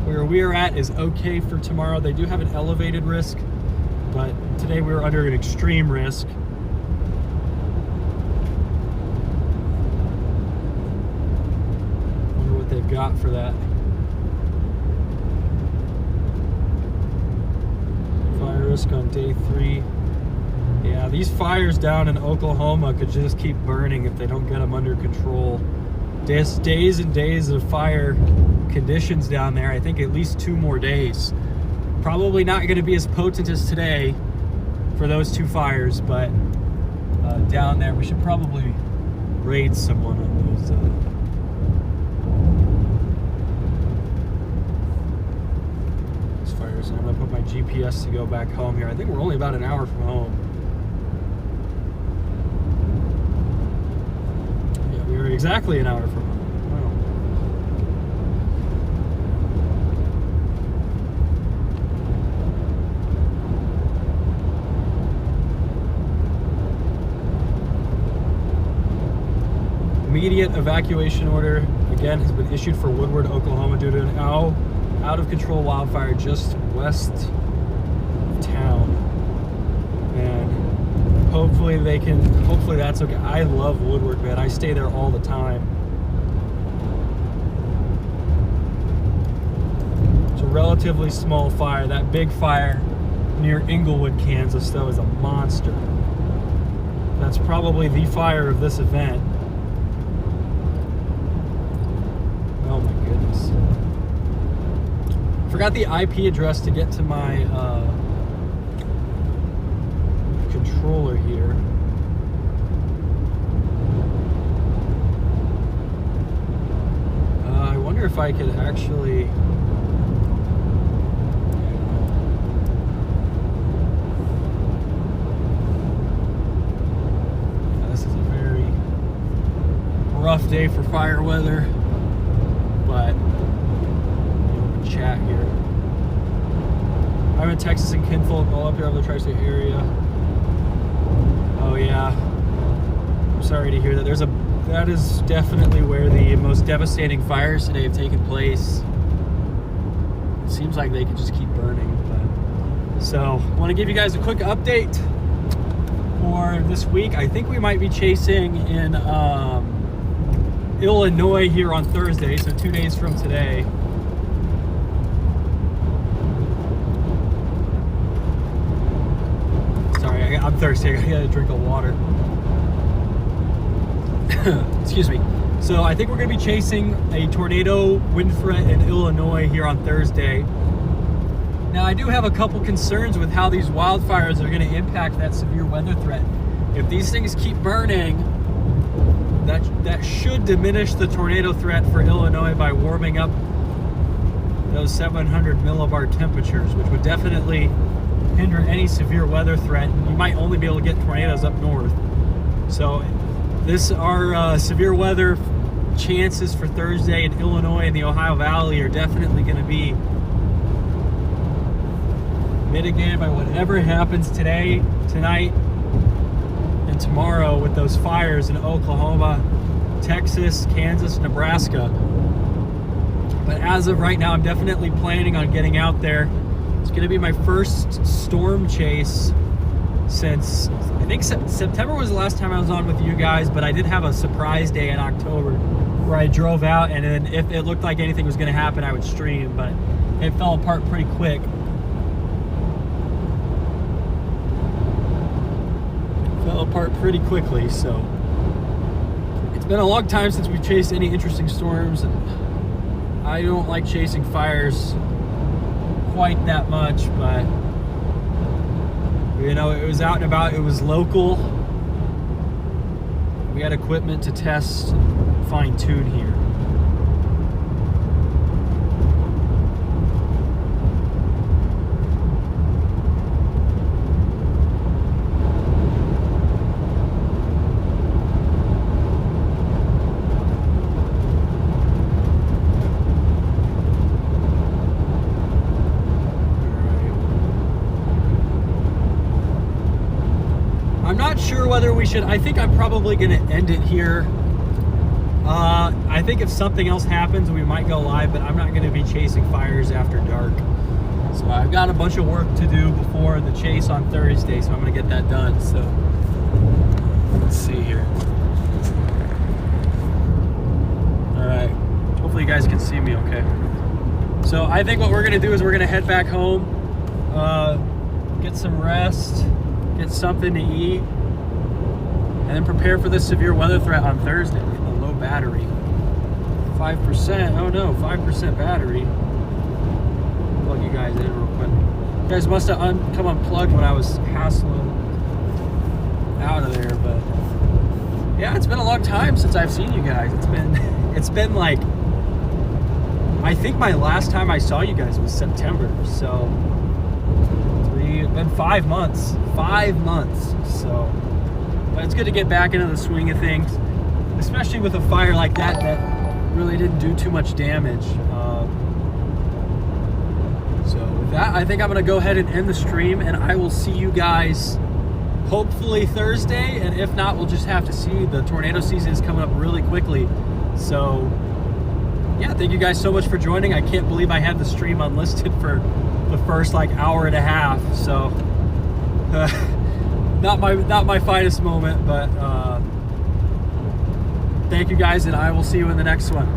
where we're at, is okay for tomorrow. They do have an elevated risk, but today we're under an extreme risk. Wonder what they've got for that. Fire risk on day 3. Yeah, these fires down in Oklahoma could just keep burning if they don't get them under control. Days and days of fire conditions down there. I think at least 2 more days. Probably not going to be as potent as today for those 2 fires, but down there we should probably raid someone on those. Fires. And I'm gonna put my GPS to go back home here. I think we're only about an hour from home. Yeah, we were exactly an hour from home. Wow. Immediate evacuation order again has been issued for Woodward, Oklahoma due to an out of control wildfire just west of town, and hopefully that's okay. I love Woodward, man. I stay there all the time. It's a relatively small fire. That big fire near Inglewood, Kansas, though, is a monster. That's probably the fire of this event. Oh my goodness. Forgot the IP address to get to my controller here. I wonder if I could actually... This is a very rough day for fire weather, but chat here. I'm in Texas and kinfolk all up here over the tri-state area. Oh yeah, I'm sorry to hear that. That is definitely where the most devastating fires today have taken place. It seems like they could just keep burning. But so I want to give you guys a quick update for this week. I think we might be chasing in Illinois here on Thursday, so 2 days from today. I'm thirsty. I gotta drink of water. Excuse me. So I think we're going to be chasing a tornado wind threat in Illinois here on Thursday. Now I do have a couple concerns with how these wildfires are going to impact that severe weather threat. If these things keep burning, that should diminish the tornado threat for Illinois by warming up those 700 millibar temperatures, which would definitely hinder any severe weather threat. You might only be able to get tornadoes up north. So our severe weather chances for Thursday in Illinois and the Ohio Valley are definitely going to be mitigated by whatever happens today, tonight, and tomorrow with those fires in Oklahoma, Texas, Kansas, Nebraska. But as of right now, I'm definitely planning on getting out there. It's going to be my first storm chase since, I think September was the last time I was on with you guys, but I did have a surprise day in October where I drove out, and then if it looked like anything was going to happen, I would stream, but it fell apart pretty quick. Fell apart pretty quickly, so it's been a long time since we've chased any interesting storms. I don't like chasing fires quite that much, but you know, it was out and about, it was local. We had equipment to test and fine tune here. I'm not sure whether we should. I think I'm probably going to end it here. I think if something else happens, we might go live, but I'm not going to be chasing fires after dark. So I've got a bunch of work to do before the chase on Thursday, so I'm going to get that done. So let's see here. All right. Hopefully you guys can see me okay. So I think what we're going to do is we're going to head back home, get some rest, get something to eat, and then prepare for this severe weather threat on Thursday. A low battery. 5%. Oh no, 5% battery. Plug you guys in real quick. You guys must have come unplugged when I was hassling out of there, but yeah, it's been a long time since I've seen you guys. It's been like, I think my last time I saw you guys was September, so it's been 5 months. 5 months. So, but it's good to get back into the swing of things, especially with a fire like that really didn't do too much damage. So with that, I think I'm gonna go ahead and end the stream, and I will see you guys hopefully Thursday, and if not, we'll just have to see. The tornado season is coming up really quickly. So yeah, thank you guys so much for joining. I can't believe I had the stream unlisted for the first like hour and a half. So not my finest moment, but thank you guys, and I will see you in the next one.